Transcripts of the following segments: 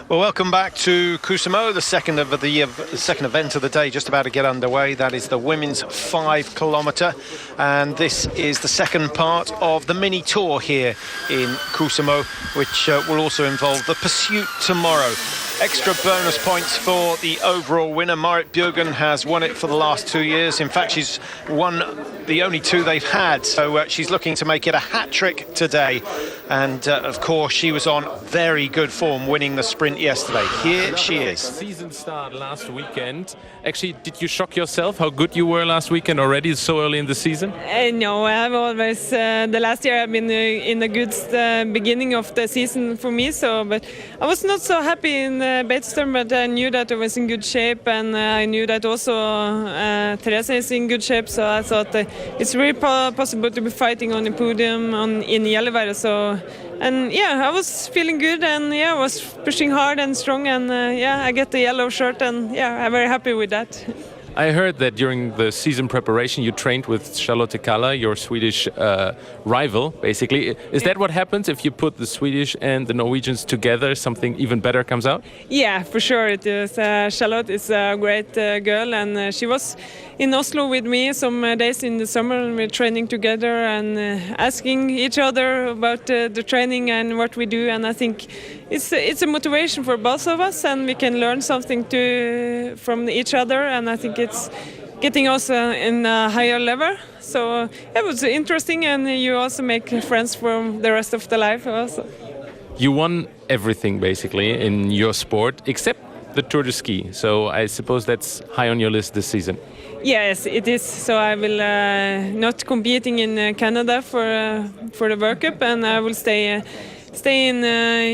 Well, welcome back to Kuusamo, the second event of the day, just about to get underway. That is the women's 5 kilometre, and this is the second part of the mini tour here in Kuusamo, which will also involve the pursuit tomorrow. Extra bonus points for the overall winner. Marit Bjørgen has won it for the last 2 years. In fact, she's won the only 2 they've had, so she's looking to make it a hat-trick today. And of course, she was on very good form, winning the sprint yesterday. Here she is. Season start last weekend. Actually, did you shock yourself how good you were last weekend already, so early in the season? No, I've always, the last year I've been in a good beginning of the season for me, but I was not so happy in Beitostølen, but I knew that I was in good shape, and I knew that also Teresa is in good shape, so I thought it's really possible to be fighting on the podium in Gällivare, and yeah, I was feeling good, and yeah, I was pushing hard and strong, and yeah, I get the yellow shirt, and yeah, I'm very happy with that. I heard that during the season preparation you trained with Charlotte Kalla, your Swedish rival, basically. Is that what happens if you put the Swedish and the Norwegians together, something even better comes out? Yeah, for sure it is. Charlotte is a great girl, and she was in Oslo with me some days in the summer, and we're training together and asking each other about the training and what we do, and I think it's a motivation for both of us, and we can learn something from each other, and I think it's getting us in a higher level. So it was interesting, and you also make friends for the rest of the life also. You won everything basically in your sport except the Tour de Ski, so I suppose that's high on your list this season. Yes, it is. So I will not competing in Canada for the World Cup, and I will stay in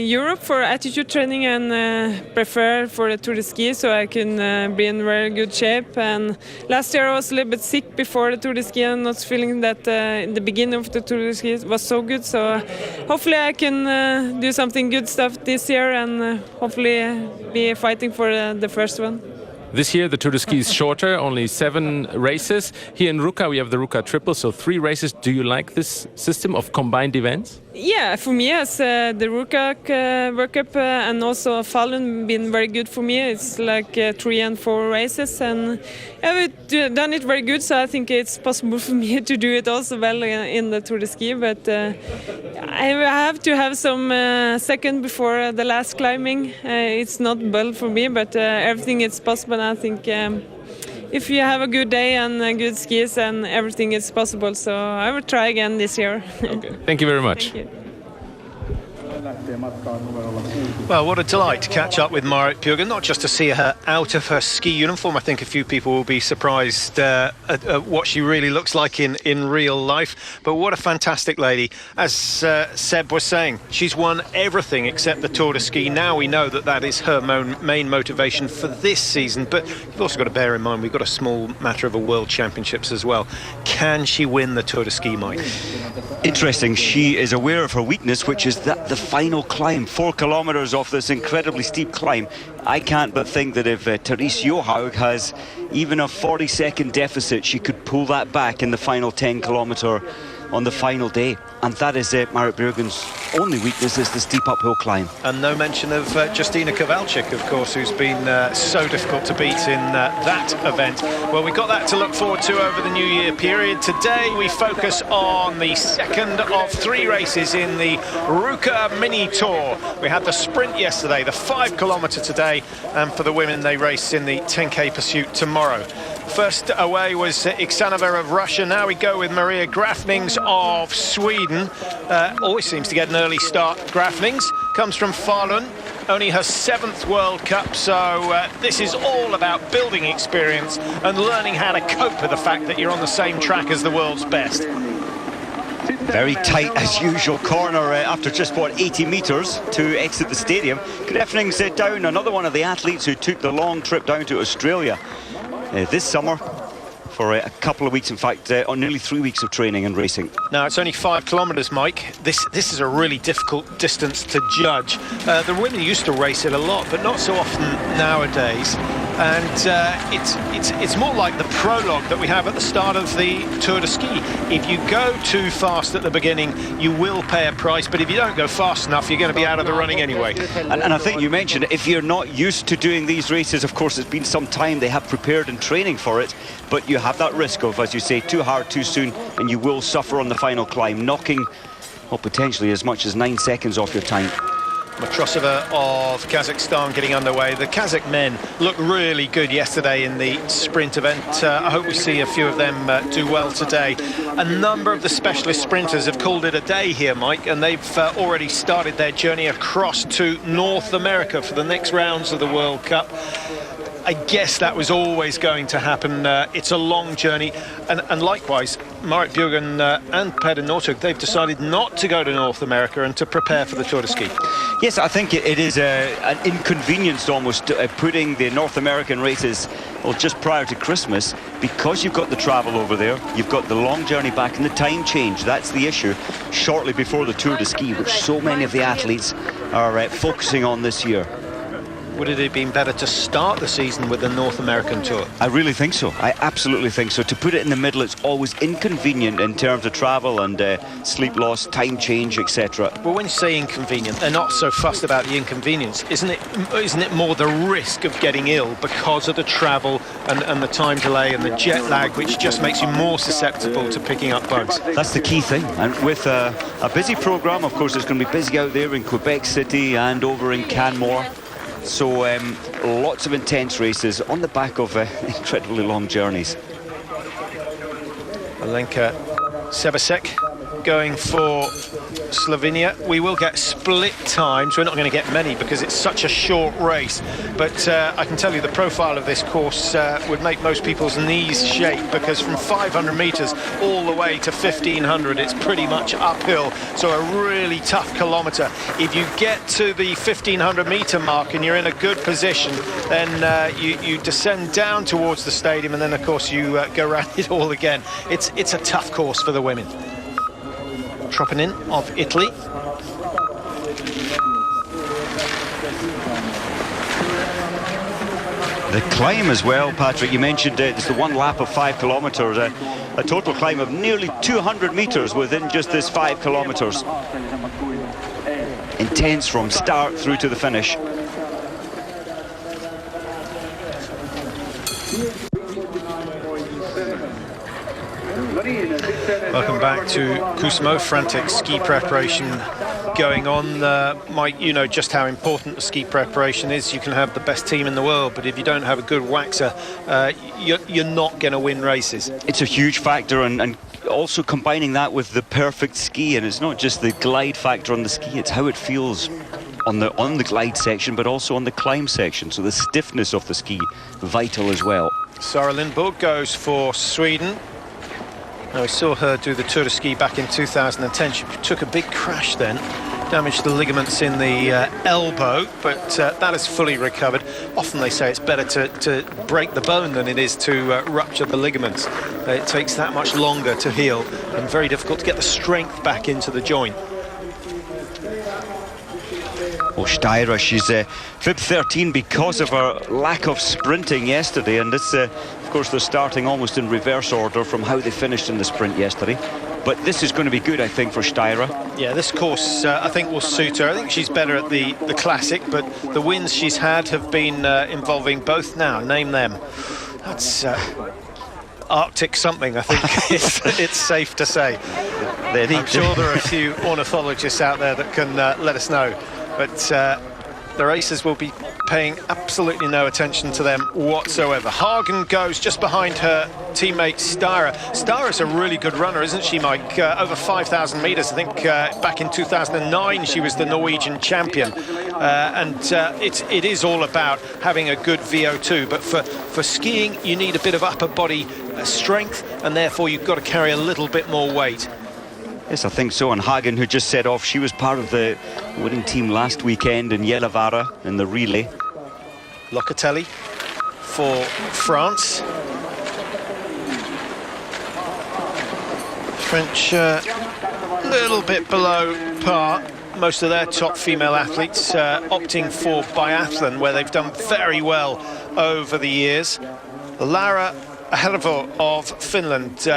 Europe for attitude training and prepare for the Tour de Ski, so I can be in very good shape. And last year I was a little bit sick before the Tour de Ski, and not feeling that in the beginning of the Tour de Ski was so good. So hopefully I can do something good stuff this year, and hopefully be fighting for the first one. This year the Tour de Ski is shorter, only 7 races. Here in Ruka we have the Ruka Triple, so 3 races. Do you like this system of combined events? Yeah, for me, as the Ruka World Cup and also Falun been very good for me. It's like 3 and 4 races, and I've done it very good. So I think it's possible for me to do it also well in the Tour de Ski. But I have to have some second before the last climbing. It's not well for me, but everything is possible. I think if you have a good day and good skis, and everything is possible. So I will try again this year. Okay. Thank you very much. Thank you. Well, what a delight to catch up with Marit Bjørgen, not just to see her out of her ski uniform. I think a few people will be surprised at what she really looks like in real life, but what a fantastic lady. As Seb was saying, she's won everything except the Tour de Ski. Now we know that is her main motivation for this season, but you've also got to bear in mind we've got a small matter of a World Championships as well. Can she win the Tour de Ski, Mike? Interesting. She is aware of her weakness, which is that the final climb, 4 kilometres off this incredibly steep climb. I can't but think that if Therese Johaug has even a 40-second deficit, she could pull that back in the final 10 kilometre on the final day. And that is Marit Bjørgen's only weakness, is the steep uphill climb. And no mention of Justina Kowalczyk, of course, who's been so difficult to beat in that event. Well, we've got that to look forward to over the New Year period. Today we focus on the second of 3 races in the Ruka Mini Tour. We had the sprint yesterday, the 5 kilometre today, and for the women they race in the 10k pursuit tomorrow. First away was Iksanova of Russia. Now we go with Maria Grafnings of Sweden. Always seems to get an early start. Grafnings comes from Falun, only her 7th World Cup, so this is all about building experience and learning how to cope with the fact that you're on the same track as the world's best. Very tight as usual corner after just, 80 metres to exit the stadium. Grafnings down, another one of the athletes who took the long trip down to Australia this summer for a couple of weeks, in fact, on nearly 3 weeks of training and racing. Now, it's only 5 kilometres, Mike. This is a really difficult distance to judge. The women used to race it a lot, but not so often nowadays. and it's more like the prologue that we have at the start of the Tour de Ski. If you go too fast at the beginning, you will pay a price, but if you don't go fast enough, you're going to be out of the running anyway. And I think you mentioned, if you're not used to doing these races, of course it's been some time, they have prepared and training for it, but you have that risk of, as you say, too hard too soon, and you will suffer on the final climb, knocking, well, potentially as much as 9 seconds off your time. Matrosova of Kazakhstan getting underway. The Kazakh men looked really good yesterday in the sprint event. I hope we see a few of them do well today. A number of the specialist sprinters have called it a day here, Mike, and they've already started their journey across to North America for the next rounds of the World Cup. I guess that was always going to happen. It's a long journey, and likewise, Marit Bjørgen and Peder Northug, they've decided not to go to North America and to prepare for the Tour de Ski. Yes, I think it is an inconvenience almost putting the North American races, well, just prior to Christmas, because you've got the travel over there, you've got the long journey back and the time change. That's the issue, shortly before the Tour de Ski, which so many of the athletes are focusing on this year. Would it have been better to start the season with the North American Tour? I really think so. I absolutely think so. To put it in the middle, it's always inconvenient in terms of travel and sleep loss, time change, etc. Well, when you say inconvenient, they're not so fussed about the inconvenience. Isn't it more the risk of getting ill because of the travel and the time delay and the jet lag, which just makes you more susceptible to picking up bugs? That's the key thing. And with a busy programme, of course, it's going to be busy out there in Quebec City and over in Canmore. So lots of intense races on the back of incredibly long journeys. Alenka Sebasek going for Slovenia. We will get split times. We're not going to get many because it's such a short race, but I can tell you the profile of this course would make most people's knees shake, because from 500 meters all the way to 1500 it's pretty much uphill, so a really tough kilometer. If you get to the 1500 meter mark and you're in a good position, then you descend down towards the stadium, and then of course you go around it all again. It's a tough course for the women. Troppinin of Italy. The climb as well, Patrick, you mentioned it's the one lap of 5 kilometres, a total climb of nearly 200 metres within just this 5 kilometres. Intense from start through to the finish. Welcome back to Kuusamo. Frantic ski preparation going on. Mike, you know just how important the ski preparation is. You can have the best team in the world, but if you don't have a good waxer, you're not going to win races. It's a huge factor, and also combining that with the perfect ski, and it's not just the glide factor on the ski, it's how it feels on the glide section, but also on the climb section. So the stiffness of the ski, vital as well. Sara Lindborg goes for Sweden. Now, we saw her do the Tour de Ski back in 2010. She took a big crash then, damaged the ligaments in the elbow, but that is fully recovered. Often they say it's better to break the bone than it is to rupture the ligaments. It takes that much longer to heal, and very difficult to get the strength back into the joint. Well, Steyr, she's fib 13 because of her lack of sprinting yesterday, and this, of course, they're starting almost in reverse order from how they finished in the sprint yesterday. But this is going to be good, I think, for Steyr. Yeah, this course, I think, will suit her. I think she's better at the Classic, but the wins she's had have been involving both now. Name them. That's Arctic something, I think it's safe to say. I'm sure there are a few ornithologists out there that can let us know. But the racers will be paying absolutely no attention to them whatsoever. Hagen goes just behind her teammate Steyr. Steyr's a really good runner, isn't she, Mike? Over 5,000 metres. I think back in 2009 she was the Norwegian champion. And it is all about having a good VO2. But for skiing, you need a bit of upper body strength, and therefore you've got to carry a little bit more weight. Yes, I think so. And Hagen, who just set off, she was part of the winning team last weekend in Yellowvara in the relay. Locatelli for France. French a little bit below par. Most of their top female athletes opting for biathlon, where they've done very well over the years. Lara Helvo of Finland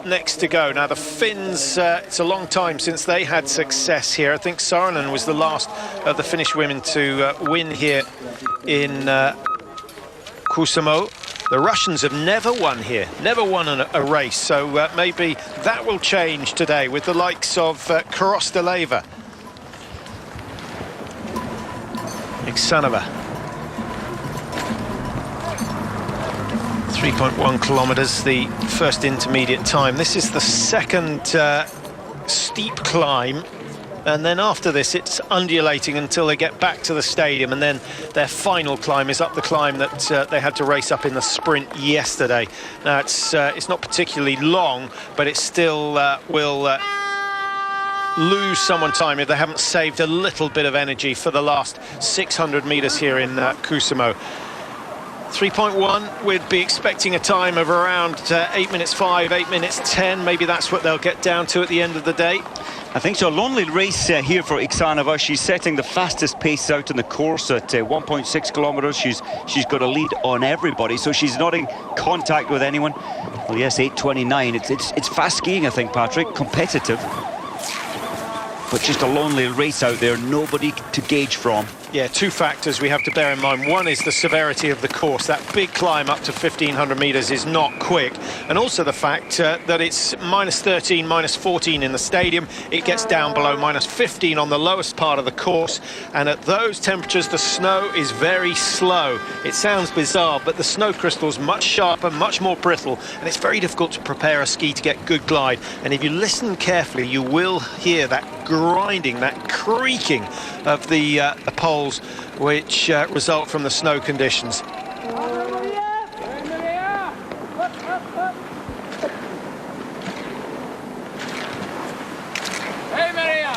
next to go. Now the Finns, it's a long time since they had success here. I think Saarinen was the last of the Finnish women to win here in Kuusamo. The Russians have never won here, never won a race, so maybe that will change today with the likes of Korosteleva, Iksanova. 3.1 kilometers, the first intermediate time. This is the second steep climb, and then after this it's undulating until they get back to the stadium, and then their final climb is up the climb that they had to race up in the sprint yesterday. Now it's not particularly long, but it still will lose someone time if they haven't saved a little bit of energy for the last 600 meters here in Kuusamo. 3.1, we'd be expecting a time of around 8 minutes 5, 8 minutes 10. Maybe that's what they'll get down to at the end of the day. I think so. A lonely race here for Iksanova. She's setting the fastest pace out in the course at 1.6 kilometers. She's got a lead on everybody, so she's not in contact with anyone. Well, yes, 8:29. It's fast skiing, I think, Patrick. Competitive, but just a lonely race out there. Nobody to gauge from. Yeah, two factors we have to bear in mind. One is the severity of the course. That big climb up to 1,500 meters is not quick. And also the fact that it's -13, -14 in the stadium. It gets down below -15 on the lowest part of the course. And at those temperatures, the snow is very slow. It sounds bizarre, but the snow crystal's much sharper, much more brittle. And it's very difficult to prepare a ski to get good glide. And if you listen carefully, you will hear that grinding, that creaking of the poles, which result from the snow conditions. Hej Maria!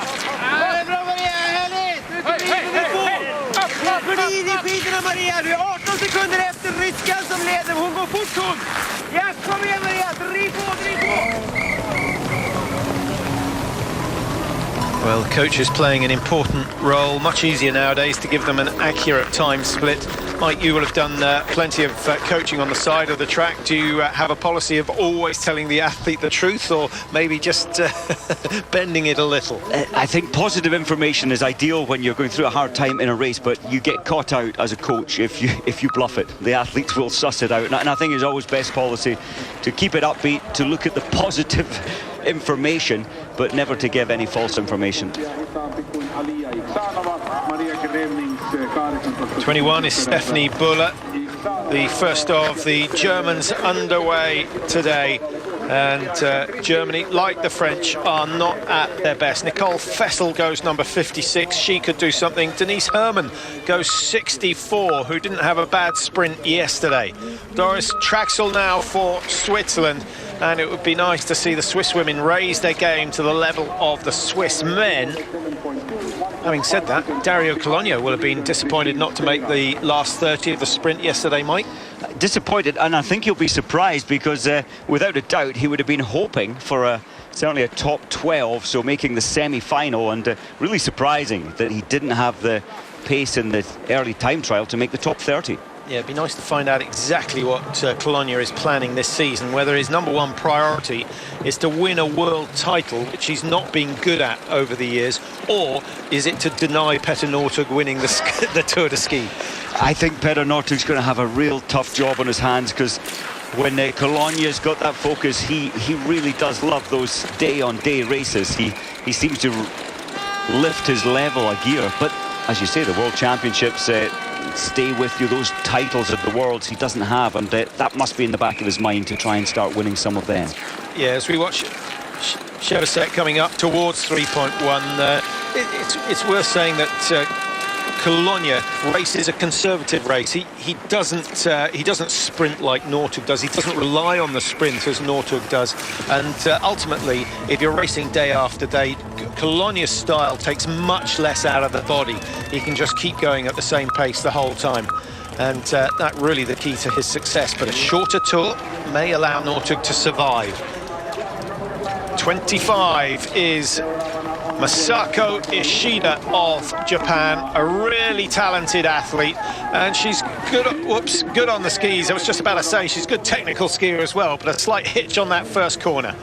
Bra Maria, härligt! Glid i skidorna Maria, du är 18 sekunder efter ryskan som leder, hon går fort hon! Ja, kom igen Maria, driv på, driv på! Well, the coach is playing an important role. Much easier nowadays to give them an accurate time split. Mike, you will have done plenty of coaching on the side of the track. Do you have a policy of always telling the athlete the truth, or maybe just bending it a little? I think positive information is ideal when you're going through a hard time in a race, but you get caught out as a coach if you bluff it. The athletes will suss it out, and I think it's always best policy to keep it upbeat, to look at the positive information, but never to give any false information. 21 is Stephanie Buller, the first of the Germans underway today. And Germany, like the French, are not at their best. Nicole Fessel goes number 56. She could do something. Denise Herrmann goes 64, who didn't have a bad sprint yesterday. Doris Traxel now for Switzerland. And it would be nice to see the Swiss women raise their game to the level of the Swiss men. Having said that, Dario Cologno will have been disappointed not to make the last 30 of the sprint yesterday, Mike. Disappointed, and I think he'll be surprised, because without a doubt he would have been hoping for certainly a top 12, so making the semi-final, and really surprising that he didn't have the pace in the early time trial to make the top 30. Yeah, it'd be nice to find out exactly what Cologno is planning this season, whether his number one priority is to win a world title, which he's not been good at over the years, or is it to deny Petter Northug winning the Tour de Ski? I think Petter Northug's going to have a real tough job on his hands, because when Cologno's got that focus, he really does love those day-on-day races. He seems to lift his level a gear, but as you say, the World Championships stay with you. Those titles of the Worlds he doesn't have, and that must be in the back of his mind to try and start winning some of them. Yeah, as we watch Chevrolet coming up towards 3.1, it's worth saying that Cologno races a conservative race. He doesn't sprint like Northug does. He doesn't rely on the sprint as Northug does. And ultimately, if you're racing day after day, Cologno's style takes much less out of the body. He can just keep going at the same pace the whole time. And that's really the key to his success. But a shorter tour may allow Northug to survive. 25 is Masako Ishida of Japan, a really talented athlete, and she's good on the skis. I was just about to say she's a good technical skier as well, but a slight hitch on that first corner.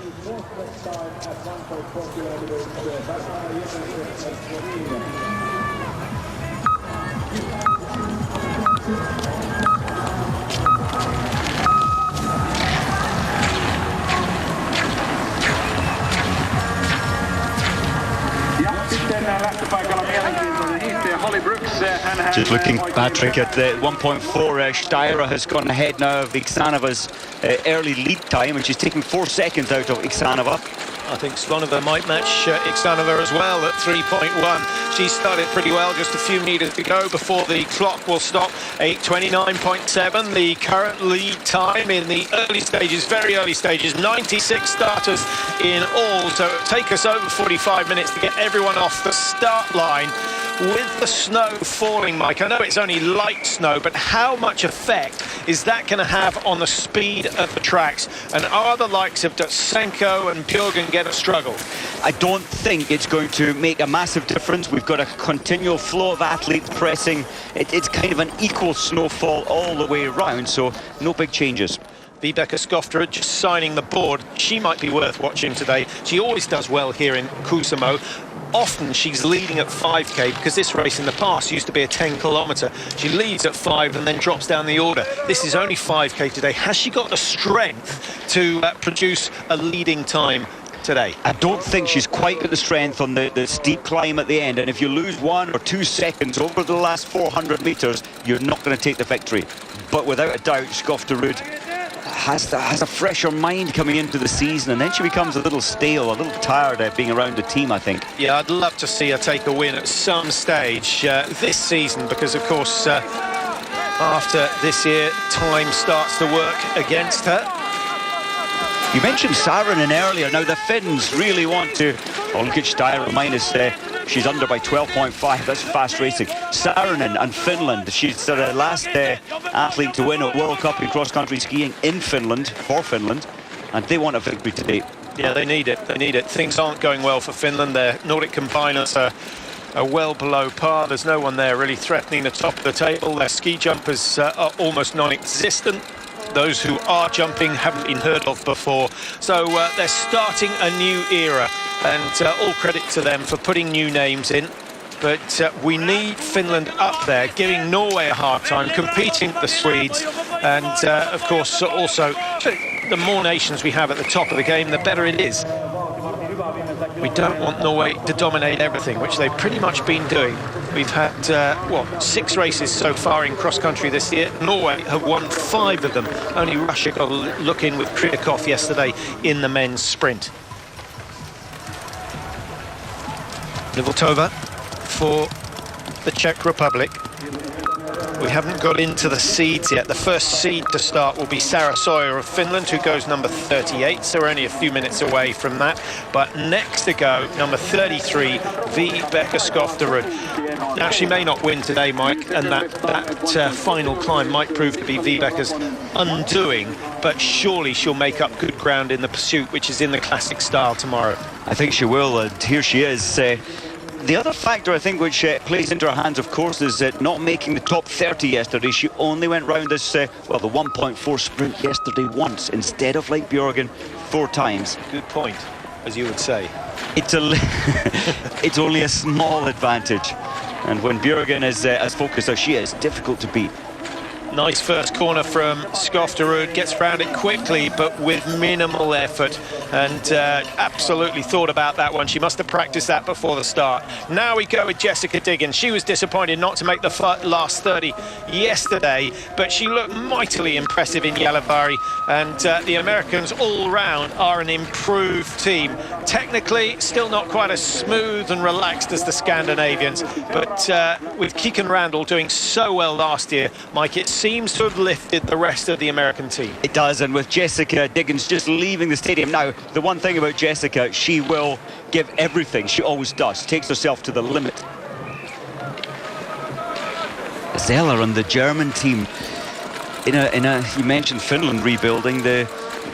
Just looking, Patrick, at the 1.4, Steyrer has gone ahead now of Ixanova's early lead time, and she's taking 4 seconds out of Ixanova. I think Slonova might match Ixanova as well at 3.1. She started pretty well, just a few meters to go before the clock will stop. 8:29.7, the current lead time in the early stages, very early stages. 96 starters in all, so it'll take us over 45 minutes to get everyone off the start line. With the snow falling, Mike, I know it's only light snow, but how much effect is that going to have on the speed of the tracks? And are the likes of Dutsenko and Björgen going to struggle? I don't think it's going to make a massive difference. We've got a continual flow of athletes pressing. It's kind of an equal snowfall all the way around, so no big changes. Vibeke Skofterud just signing the board. She might be worth watching today. She always does well here in Kuusamo. Often she's leading at 5k, because this race in the past used to be a 10-kilometre. She leads at 5 and then drops down the order. This is only 5k today. Has she got the strength to produce a leading time today? I don't think she's quite got the strength on the steep climb at the end, and if you lose 1 or 2 seconds over the last 400 metres, you're not going to take the victory. But without a doubt, Skofterud has a fresher mind coming into the season, and then she becomes a little stale, a little tired of being around the team, I think. Yeah, I'd love to see her take a win at some stage this season, because of course after this year time starts to work against her. You mentioned Saarinen earlier. Now the Finns really want to... Oh, look at Steyrer minus... she's under by 12.5. That's fast racing. Saarinen and Finland. She's the last athlete to win a World Cup in cross-country skiing in Finland, for Finland. And they want a victory today. Yeah, they need it. They need it. Things aren't going well for Finland. Their Nordic combiners are well below par. There's no one there really threatening the top of the table. Their ski jumpers are almost non-existent. Those who are jumping haven't been heard of before. So they're starting a new era, and all credit to them for putting new names in. But we need Finland up there, giving Norway a hard time, competing with the Swedes. And of course, also, the more nations we have at the top of the game, the better it is. We don't want Norway to dominate everything, which they've pretty much been doing. We've had, 6 races so far in cross-country this year. Norway have won 5 of them. Only Russia got a look in with Kritikov yesterday in the men's sprint. Nivotova for the Czech Republic. We haven't got into the seeds yet. The first seed to start will be Sarah Sawyer of Finland, who goes number 38, so we're only a few minutes away from that. But next to go, number 33, Vibeke Skofterud. Now, she may not win today, Mike, and that final climb might prove to be Vibeke's undoing, but surely she'll make up good ground in the pursuit, which is in the classic style tomorrow. I think she will, and here she is. The other factor, I think, which plays into her hands, of course, is not making the top 30 yesterday. She only went round this, the 1.4 sprint yesterday once, instead of, like Björgen, 4 times. Good point, as you would say. It's it's only a small advantage. And when Björgen is as focused as she is, difficult to beat. Nice first corner from Skofterud, gets round it quickly but with minimal effort, and absolutely thought about that one. She must have practiced that before the start. Now we go with Jessica Diggins. She was disappointed not to make the last 30 yesterday, but she looked mightily impressive in Gällivare, and the Americans all round are an improved team. Technically still not quite as smooth and relaxed as the Scandinavians, but with Keegan Randall doing so well last year, Mike, it seems to have lifted the rest of the American team. It does, and with Jessica Diggins just leaving the stadium. Now, the one thing about Jessica, she will give everything. She always does. Takes herself to the limit. Zeller on the German team. You mentioned Finland rebuilding. The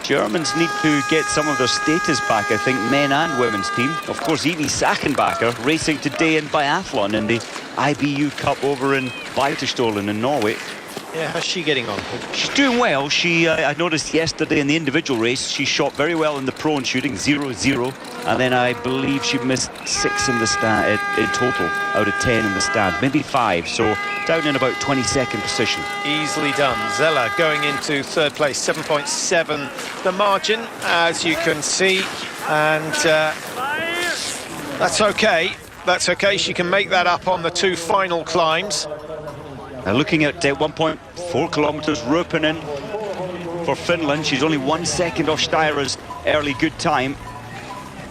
Germans need to get some of their status back, I think, men and women's team. Of course, Evie Sackenbacher racing today in biathlon in the IBU Cup over in Weiterstolen in Norway. Yeah, how's she getting on? She's doing well. I noticed yesterday in the individual race, she shot very well in the prone shooting, 0-0. And then I believe she missed 6 in the stand in total, out of 10 in the stand, maybe 5. So down in about 22nd position. Easily done. Zeller going into third place, 7.7 the margin, as you can see. And that's okay. That's okay. She can make that up on the 2 final climbs. Now looking at 1.4 kilometres, Ruoppinen for Finland. She's only 1 second off Steyrer's early good time.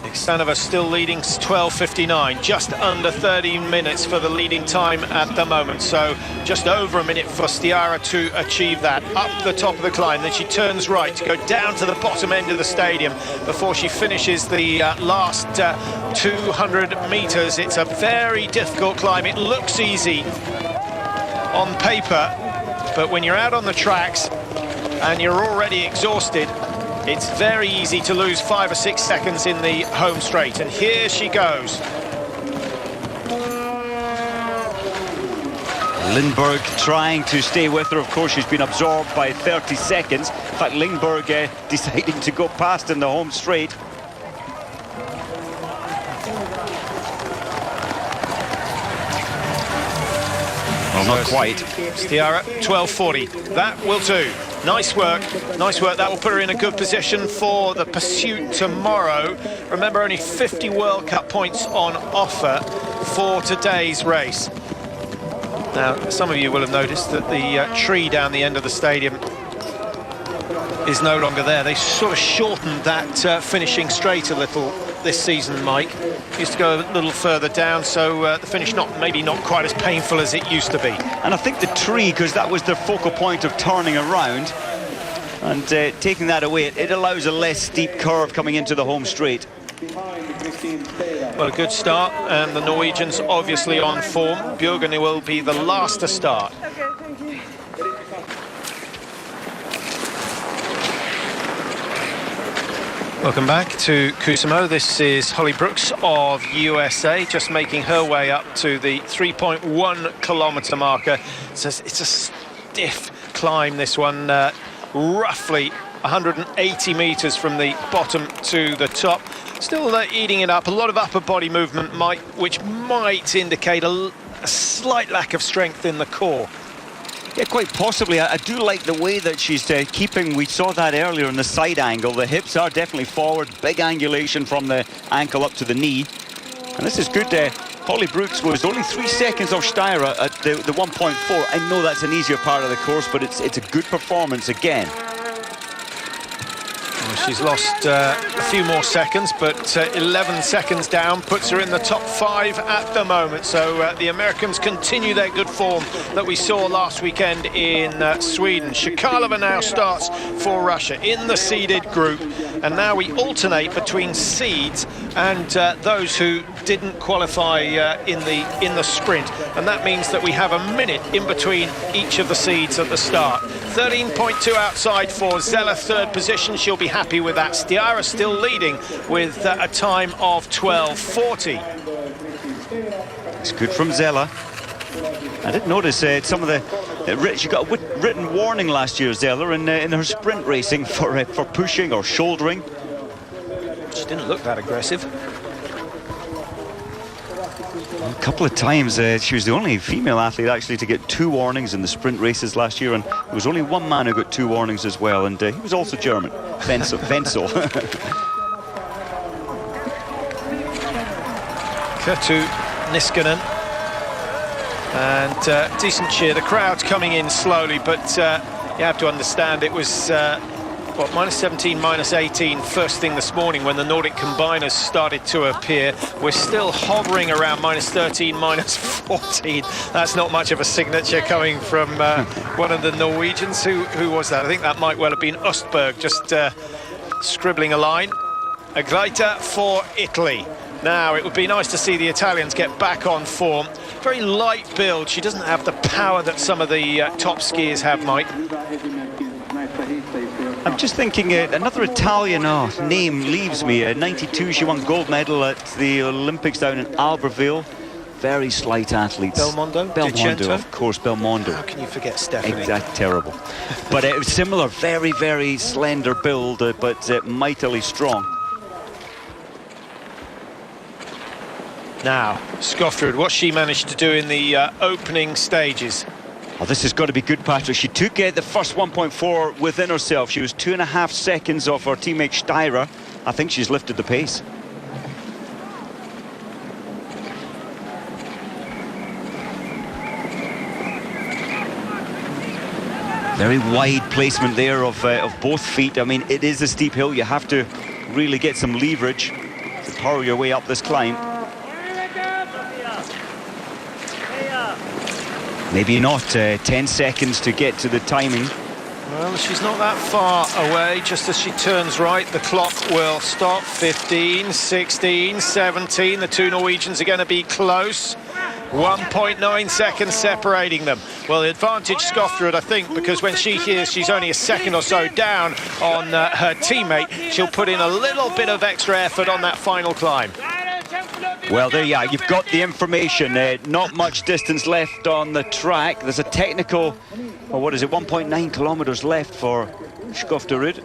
Iksanova still leading 12.59, just under 13 minutes for the leading time at the moment. So just over a minute for Stiara to achieve that. Up the top of the climb, then she turns right to go down to the bottom end of the stadium before she finishes the last 200 meters. It's a very difficult climb. It looks easy on paper, but when you're out on the tracks and you're already exhausted, it's very easy to lose 5 or 6 seconds in the home straight. And here she goes. Lindberg trying to stay with her. Of course, she's been absorbed by 30 seconds. In fact, Lindberg deciding to go past in the home straight. Well, not quite. Stiara, 12.40. That will do. Nice work. Nice work. That will put her in a good position for the pursuit tomorrow. Remember, only 50 World Cup points on offer for today's race. Now, some of you will have noticed that the tree down the end of the stadium is no longer there. They sort of shortened that finishing straight a little this season, Mike. Used to go a little further down, so the finish maybe not quite as painful as it used to be. And I think the tree, because that was their focal point of turning around, and taking that away, it allows a less steep curve coming into the home straight. Well, a good start, and the Norwegians obviously on form. Bjørgen will be the last to start. Okay, thank you. Welcome back to Kuusamo. This is Holly Brooks of USA, just making her way up to the 3.1 kilometre marker. It's a stiff climb, this one, roughly 180 metres from the bottom to the top. Still eating it up, a lot of upper body movement, which might indicate a slight lack of strength in the core. Yeah, quite possibly. I do like the way that she's keeping. We saw that earlier in the side angle. The hips are definitely forward, big angulation from the ankle up to the knee. And this is good. Holly Brooks was only 3 seconds off Steyrer at the 1.4. I know that's an easier part of the course, but it's a good performance again. She's lost a few more seconds, but 11 seconds down puts her in the top 5 at the moment. So the Americans continue their good form that we saw last weekend in Sweden. Shikalova now starts for Russia in the seeded group, and now we alternate between seeds and those who didn't qualify in the sprint, and that means that we have a minute in between each of the seeds at the start. 13.2 outside for Zeller, third position. She'll be happy with that. Stiara still leading with a time of 12.40. It's good from Zeller. I did notice some of the she got a written warning last year, Zeller, in her sprint racing for pushing or shouldering. She didn't look that aggressive. A couple of times she was the only female athlete actually to get 2 warnings in the sprint races last year, and there was only one man who got 2 warnings as well, and he was also German, Wenzel. Kerttu Niskanen, and decent cheer. The crowd's coming in slowly, but you have to understand it was what, -17, -18 first thing this morning when the Nordic combiners started to appear. We're still hovering around -13, -14. That's not much of a signature coming from one of the Norwegians. Who was that? I think that might well have been Östberg, just scribbling a line. Agreita for Italy. Now, it would be nice to see the Italians get back on form. Very light build. She doesn't have the power that some of the top skiers have, Mike. I'm just thinking another Italian name leaves me. 92, she won gold medal at the Olympics down in Albertville. Very slight athletes. Belmondo? Belmondo, of course, Belmondo. How can you forget Stephanie? Terrible. But it was similar, very, very slender build, but mightily strong. Now, Skofterud, what she managed to do in the opening stages. Oh, this has got to be good, Patrick. She took the first 1.4 within herself. She was 2.5 seconds off her teammate Steyrer. I think she's lifted the pace. Very wide placement there of both feet. I mean, it is a steep hill. You have to really get some leverage to power your way up this climb. Maybe not 10 seconds to get to the timing. Well, she's not that far away. Just as she turns right, the clock will stop. 15, 16, 17. The two Norwegians are going to be close. 1.9 seconds separating them. Well, the advantage Skofterud, I think, because when she hears she's only a second or so down on her teammate, she'll put in a little bit of extra effort on that final climb. Well, there you are. You've got the information. Not much distance left on the track. There's a technical, or what is it, 1.9 kilometers left for Skofterud.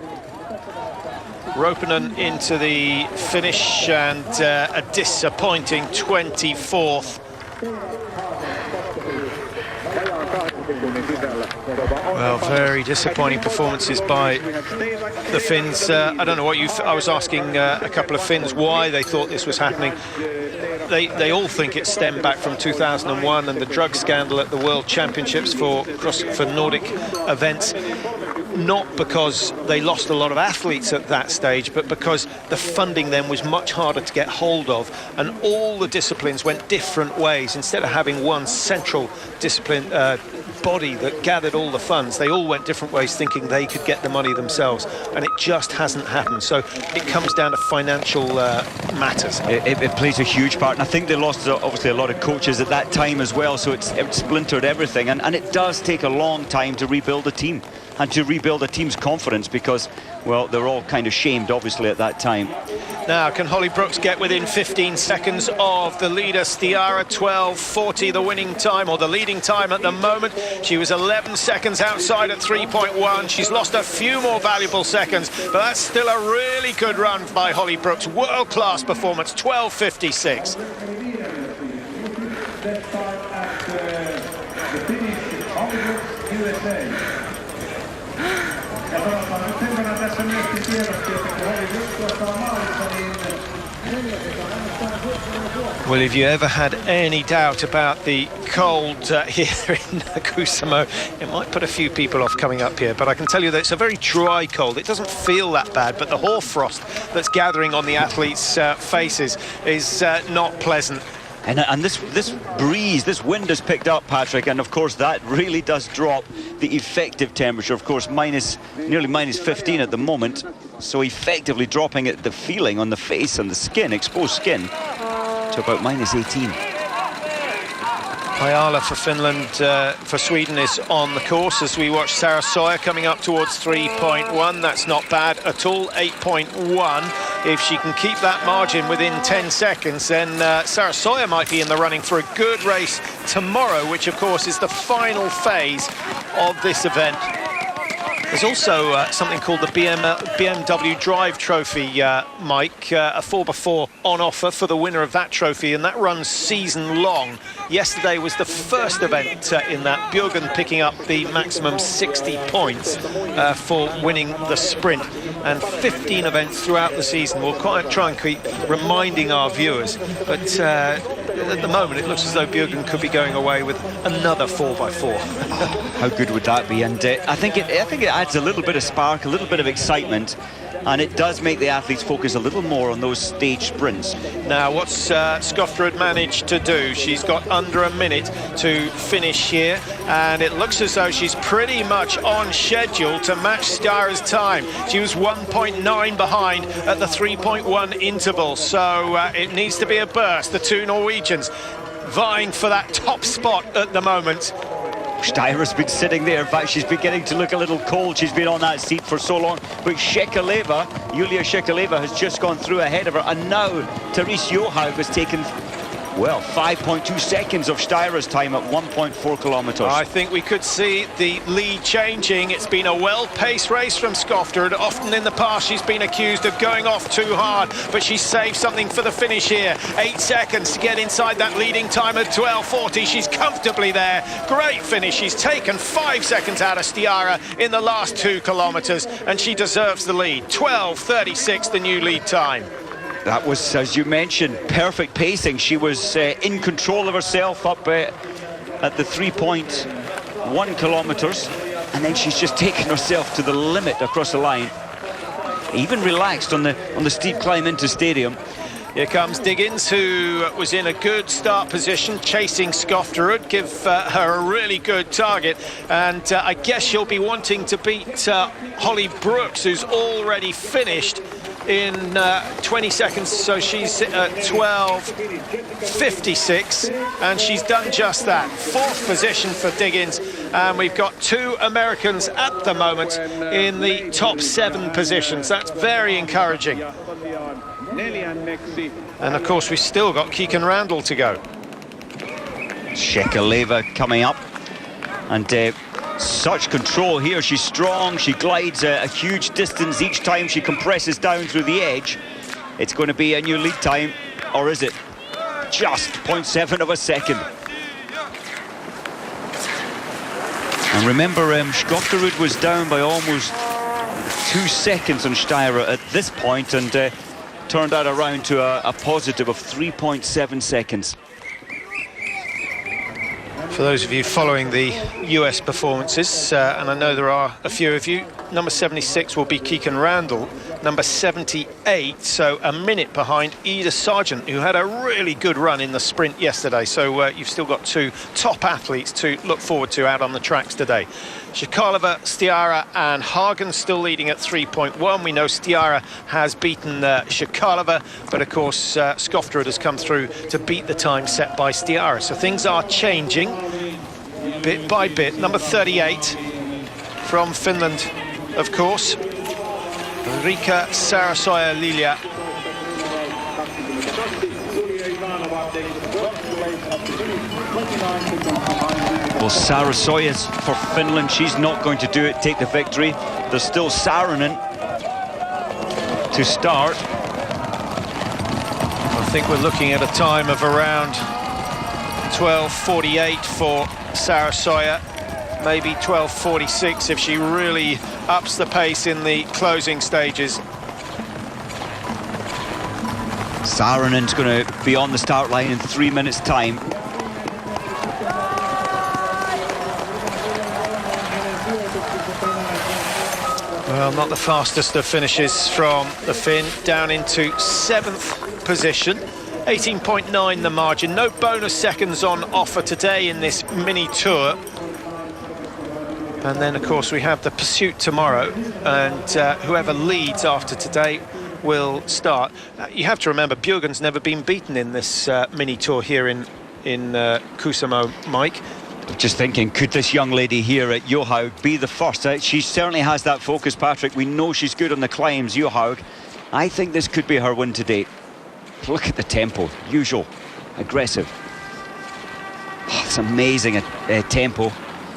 Ropenen into the finish and a disappointing 24th. Well, very disappointing performances by the Finns. I don't know what I was asking a couple of Finns why they thought this was happening. They all think it stemmed back from 2001 and the drug scandal at the World Championships for Nordic events. Not because they lost a lot of athletes at that stage, but because the funding then was much harder to get hold of, and all the disciplines went different ways. Instead of having one central discipline body that gathered all the funds, they all went different ways, thinking they could get the money themselves, and it just hasn't happened. So it comes down to financial matters. It plays a huge part, and I think they lost obviously a lot of coaches at that time as well, so it splintered everything, and it does take a long time to rebuild a team and to rebuild a team's confidence, because, well, they're all kind of shamed obviously at that time. Now, can Holly Brooks get within 15 seconds of the leader, Steyrer? 12:40 the winning time, or the leading time at the moment. She was 11 seconds outside at 3.1. She's lost a few more valuable seconds, but that's still a really good run by Holly Brooks. World-class performance, 12:56. Well, if you ever had any doubt about the cold here in Kuusamo, it might put a few people off coming up here, but I can tell you that it's a very dry cold. It doesn't feel that bad, but the hoarfrost that's gathering on the athletes' faces is not pleasant. And this breeze, this wind has picked up, Patrick, and of course that really does drop the effective temperature. Of course, nearly minus 15 at the moment, so effectively dropping the feeling on the face and the skin, exposed skin, to about minus 18. Ayala for Finland, for Sweden is on the course as we watch Sarah Sawyer coming up towards 3.1. That's not bad at all, 8.1. If she can keep that margin within 10 seconds, then Sarah Sawyer might be in the running for a good race tomorrow, which of course is the final phase of this event. There's also something called the BMW Drive Trophy, Mike, a 4x4 on offer for the winner of that trophy, and that runs season long. Yesterday was the first event in that, Bjørgen picking up the maximum 60 points for winning the sprint, and 15 events throughout the season. We'll try and keep reminding our viewers, but at the moment it looks as though Bjørgen could be going away with another 4x4. How good would that be? And I think it adds a little bit of spark, a little bit of excitement, and it does make the athletes focus a little more on those stage sprints. Now, what's Skofterud managed to do? She's got under a minute to finish here, and it looks as though she's pretty much on schedule to match Steyrer's time. She was 1.9 behind at the 3.1 interval, so it needs to be a burst. The two Norwegians vying for that top spot at the moment. Steyer's been sitting there. In fact, she's beginning to look a little cold. She's been on that seat for so long. But Julia Shekaleva has just gone through ahead of her. And now Therese Johaug has taken, well, 5.2 seconds of Steyer's time at 1.4 kilometres. I think we could see the lead changing. It's been a well-paced race from Skofterud. Often in the past she's been accused of going off too hard, but she saved something for the finish here. 8 seconds to get inside that leading time at 12:40. She's comfortably there. Great finish. She's taken 5 seconds out of Steyr in the last 2 kilometres, and she deserves the lead. 12:36, the new lead time. That was, as you mentioned, perfect pacing. She was in control of herself up at the 3.1 kilometres, and then she's just taken herself to the limit across the line. Even relaxed on the steep climb into stadium. Here comes Diggins, who was in a good start position, chasing Skofterud. Give her a really good target, and I guess she'll be wanting to beat Holly Brooks, who's already finished in 20 seconds, so she's at 12:56, and she's done just that. 4th position for Diggins, and we've got 2 Americans at the moment in the top 7 positions. That's very encouraging. And of course we've still got Keegan Randall to go. Shekaleva coming up, and such control here. She's strong, she glides a huge distance each time she compresses down through the edge. It's going to be a new lead time, or is it just 0.7 of a second? And remember, Skofterud was down by almost 2 seconds on Steyr at this point, and turned that around to a positive of 3.7 seconds. For those of you following the US performances, and I know there are a few of you, number 76 will be Keegan Randall, number 78, so a minute behind Ida Sargent, who had a really good run in the sprint yesterday. So you've still got 2 top athletes to look forward to out on the tracks today. Shekalova, Steyr and Hagen still leading at 3.1. We know Steyr has beaten Shekalova, but of course Skofterud has come through to beat the time set by Steyr. So things are changing bit by bit. Number 38 from Finland, of course, Riikka Sarasoja-Lilja. Well, Sarasoja's for Finland. She's not going to do it, take the victory. There's still Saarinen to start. I think we're looking at a time of around 12:48 for Sarasoja, maybe 12:46 if she really ups the pace in the closing stages. Saarinen's going to be on the start line in 3 minutes' time. Well, not the fastest of finishes from the Finn, down into 7th position. 18.9 the margin. No bonus seconds on offer today in this mini tour. And then, of course, we have the pursuit tomorrow, and whoever leads after today will start. You have to remember, Björgen's never been beaten in this mini tour here in Kuusamo, Mike. Just thinking, could this young lady here at Johaug be the first? She certainly has that focus, Patrick. We know she's good on the climbs, Johaug. I think this could be her win to date. Look at the tempo, usual, aggressive. Oh, it's amazing tempo.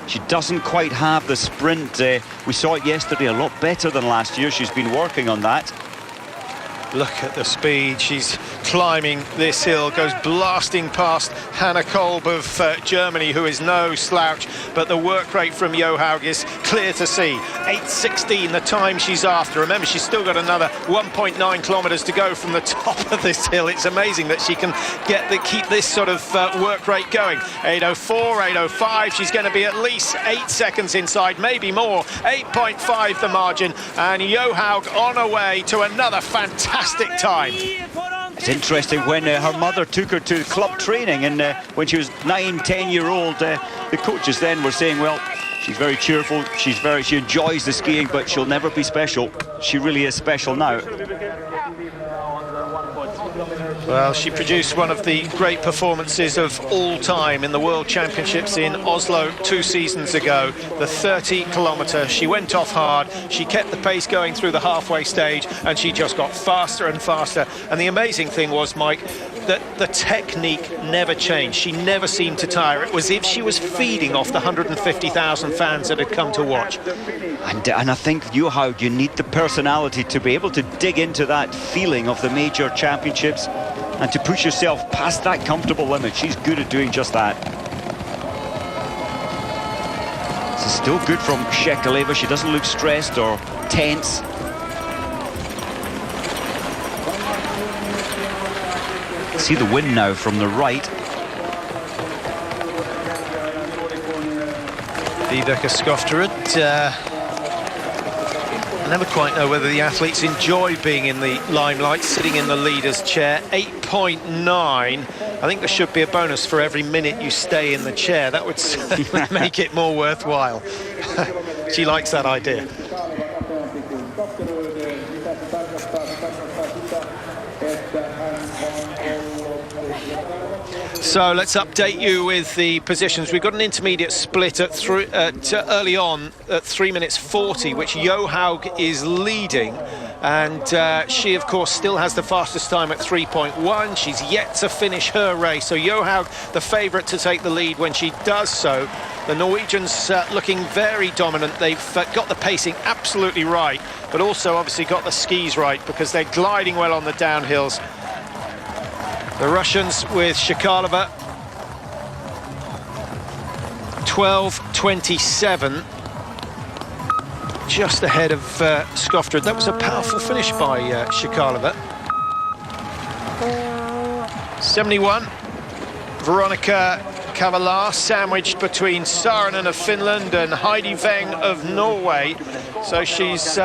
She doesn't quite have the sprint. We saw it yesterday, a lot better than last year. She's been working on that. Look at the speed. She's climbing this hill, goes blasting past Hannah Kolb of Germany, who is no slouch, but the work rate from Johaug is clear to see. 8:16 the time she's after. Remember, she's still got another 1.9 kilometers to go from the top of this hill. It's amazing that she can keep this sort of work rate going. 8:04, 8:05. She's going to be at least 8 seconds inside, maybe more. 8.5 the margin, and Johaug on her way to another fantastic time. It's interesting, when her mother took her to club training, and when she was 9-10-year-old, the coaches then were saying, well, she's very cheerful, she enjoys the skiing, but she'll never be special. She really is special now. Well, she produced one of the great performances of all time in the World Championships in Oslo 2 seasons ago. The 30-kilometre, she went off hard, she kept the pace going through the halfway stage, and she just got faster and faster. And the amazing thing was, Mike, that the technique never changed. She never seemed to tire. It was as if she was feeding off the 150,000 fans that had come to watch. And I think, Johaug, you need the personality to be able to dig into that feeling of the major championships and to push yourself past that comfortable limit. She's good at doing just that. This is still good from Shekaleva. She doesn't look stressed or tense. See the wind now from the right. Vibeke Skofterud. I never quite know whether the athletes enjoy being in the limelight, sitting in the leader's chair. 8.9. I think there should be a bonus for every minute you stay in the chair. That would certainly make it more worthwhile. She likes that idea. So let's update you with the positions. We've got an intermediate split at early on at 3 minutes 40, which Johaug is leading. And she, of course, still has the fastest time at 3.1. She's yet to finish her race. So Johaug, the favourite to take the lead when she does so. The Norwegians looking very dominant. They've got the pacing absolutely right, but also obviously got the skis right because they're gliding well on the downhills. The Russians with Shekaleva, 12.27, just ahead of Skofterud. That was a powerful finish by Shekaleva. 71, Veronica Kavalar, sandwiched between Saarinen of Finland and Heidi Weng of Norway. So she's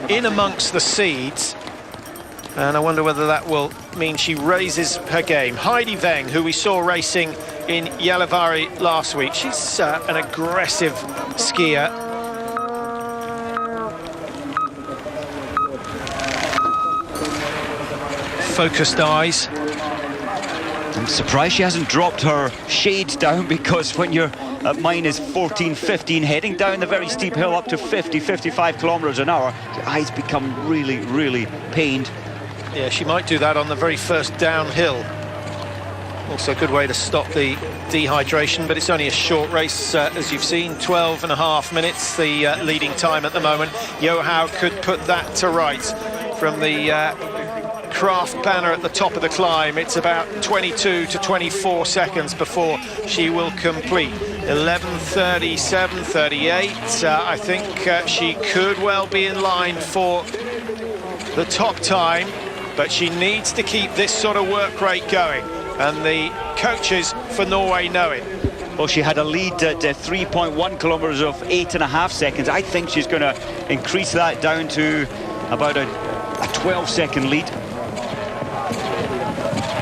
in amongst the seeds. And I wonder whether that will mean she raises her game. Heidi Weng, who we saw racing in Gällivare last week. She's an aggressive skier. Focused eyes. I'm surprised she hasn't dropped her shades down, because when you're at minus 14, 15, heading down the very steep hill up to 50, 55 kilometers an hour, your eyes become really, really pained. Yeah, she might do that on the very first downhill. Also a good way to stop the dehydration, but it's only a short race, as you've seen. 12.5 minutes, the leading time at the moment. Johaug could put that to rights. From the Kraft banner at the top of the climb, it's about 22 to 24 seconds before she will complete. 11:37, 38. I think she could well be in line for the top time, but she needs to keep this sort of work rate going, and the coaches for Norway know it. Well, she had a lead at 3.1 kilometers of 8.5 seconds. I think she's going to increase that down to about a 12-second lead.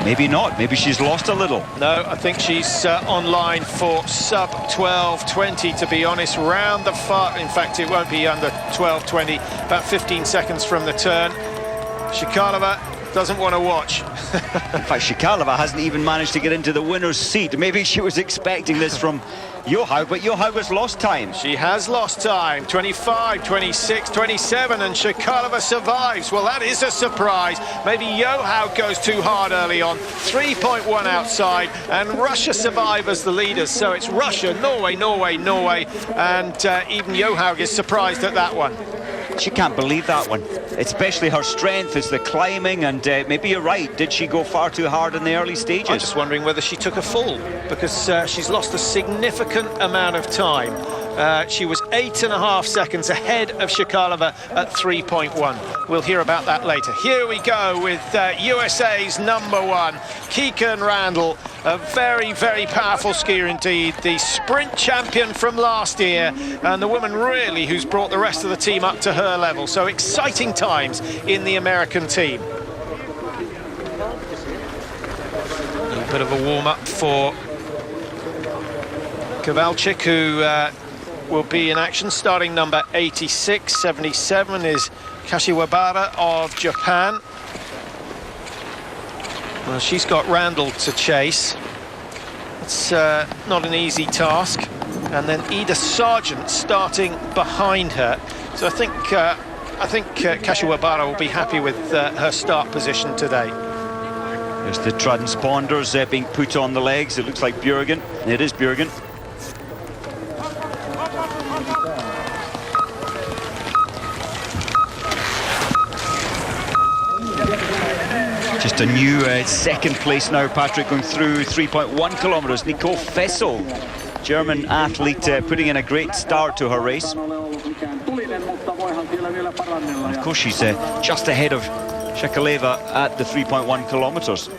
Maybe not. Maybe she's lost a little. No, I think she's on line for sub 12:20, to be honest. Round the far, in fact, it won't be under 12:20. About 15 seconds from the turn. Shekaleva doesn't want to watch. In fact, Shekaleva hasn't even managed to get into the winner's seat. Maybe she was expecting this from Johaug, but Johaug has lost time. She has lost time. 25, 26, 27, and Shekaleva survives. Well, that is a surprise. Maybe Johaug goes too hard early on. 3.1 outside, and Russia survive as the leaders. So it's Russia, Norway, Norway, Norway, and even Johaug is surprised at that one. She can't believe that one. Especially her strength is the climbing, and maybe you're right. Did she go far too hard in the early stages? I'm just wondering whether she took a fall, because she's lost a significant amount of time. She was 8.5 seconds ahead of Shekaleva at 3.1. We'll hear about that later. Here we go with USA's #1, Keegan Randall. A very, very powerful skier indeed. The sprint champion from last year, and the woman really who's brought the rest of the team up to her level. So exciting times in the American team. A little bit of a warm-up for Kowalczyk, who will be in action. Starting number 86. 77 is Kashiwabara of Japan. Well, she's got Randall to chase. It's not an easy task. And then Ida Sargent starting behind her. So I think Kashiwabara will be happy with her start position today. There's the transponders being put on the legs. It looks like Bjørgen. It is Bjørgen. Just a new second place now, Patrick, going through 3.1 kilometers. Nicole Fessel, German athlete, putting in a great start to her race. And of course, she's just ahead of Shekaleva at the 3.1 kilometers.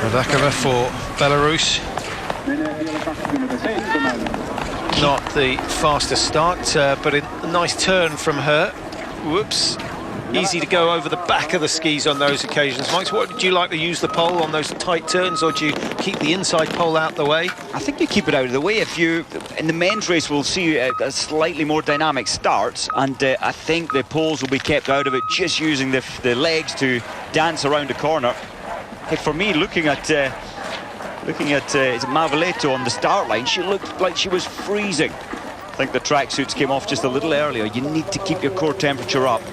Radakova for Belarus. Not the fastest start, but a nice turn from her. Whoops. Easy to go over the back of the skis on those occasions. Mike, what did you like to use the pole on those tight turns, or do you keep the inside pole out the way? I think you keep it out of the way. If you, in the men's race, we'll see a slightly more dynamic start, and I think the poles will be kept out of it, just using the legs to dance around the corner. Hey, for me, looking at is it Mavaleto on the start line, she looked like she was freezing. I think the tracksuits came off just a little earlier. You need to keep your core temperature up.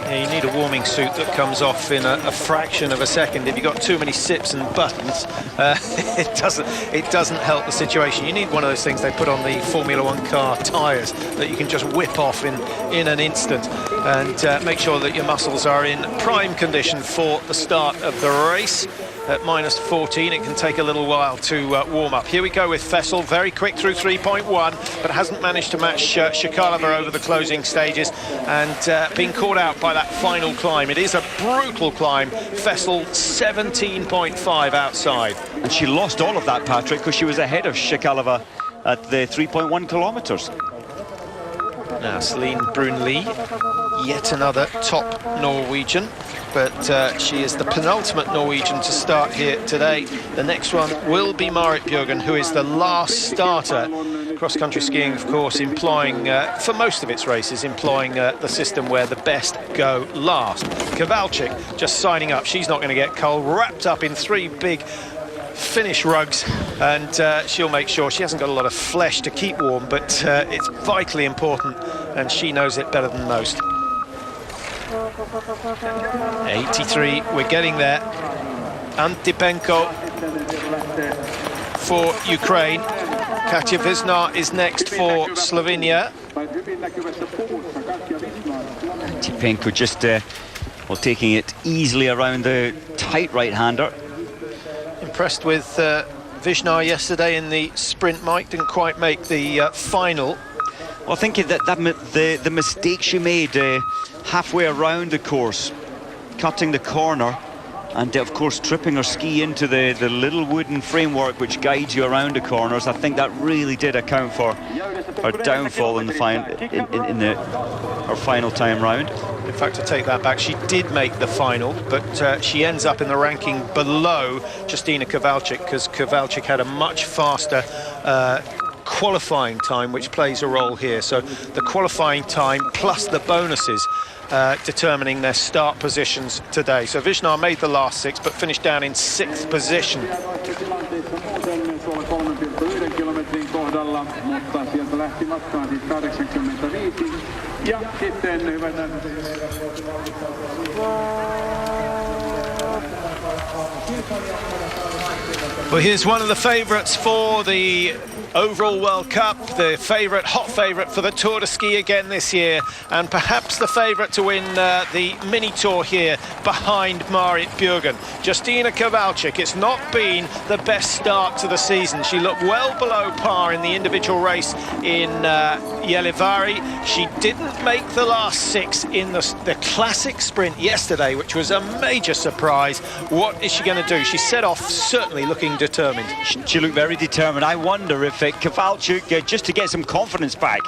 Yeah, you need a warming suit that comes off in a fraction of a second. If you've got too many sips and buttons, it doesn't help the situation. You need one of those things they put on the Formula One car tyres that you can just whip off in an instant, and make sure that your muscles are in prime condition for the start of the race. At minus 14, it can take a little while to warm up. Here we go with Fessel, very quick through 3.1, but hasn't managed to match Shekaleva over the closing stages, and being caught out by that final climb. It is a brutal climb. Fessel 17.5 outside. And she lost all of that, Patrick, because she was ahead of Shekaleva at the 3.1 kilometers. Now, Celine Brunli, yet another top Norwegian, but she is the penultimate Norwegian to start here today. The next one will be Marit Bjørgen, who is the last starter. Cross-country skiing, of course, employing, for most of its races, employing the system where the best go last. Kowalczyk just signing up. She's not going to get cold, wrapped up in 3 big Finnish rugs, and she'll make sure she hasn't got a lot of flesh to keep warm, but it's vitally important, and she knows it better than most. 83, we're getting there. Antipenko for Ukraine. Katja Visnar is next for Slovenia. Antipenko just taking it easily around the tight right-hander. Impressed with Visnar yesterday in the sprint. Mike didn't quite make the final. Well, I think that the mistake she made halfway around the course, cutting the corner, and of course tripping her ski into the little wooden framework which guides you around the corners, I think that really did account for her downfall in the her final time round. In fact, to take that back, she did make the final, but she ends up in the ranking below Justina Kowalczyk, because Kowalczyk had a much faster qualifying time, which plays a role here. So the qualifying time plus the bonuses determining their start positions today. So Visnar made the last 6, but finished down in 6th position. Well, here's one of the favourites for the overall World Cup, the hot favourite for the Tour de Ski again this year, and perhaps the favourite to win the mini tour here behind Marit Bjørgen. Justina Kowalczyk, it's not been the best start to the season. She looked well below par in the individual race in Gällivare. She didn't make the last 6 in the classic sprint yesterday, which was a major surprise. What is she going to do? She set off certainly looking determined. She looked very determined. I wonder if Kowalczyk, just to get some confidence back,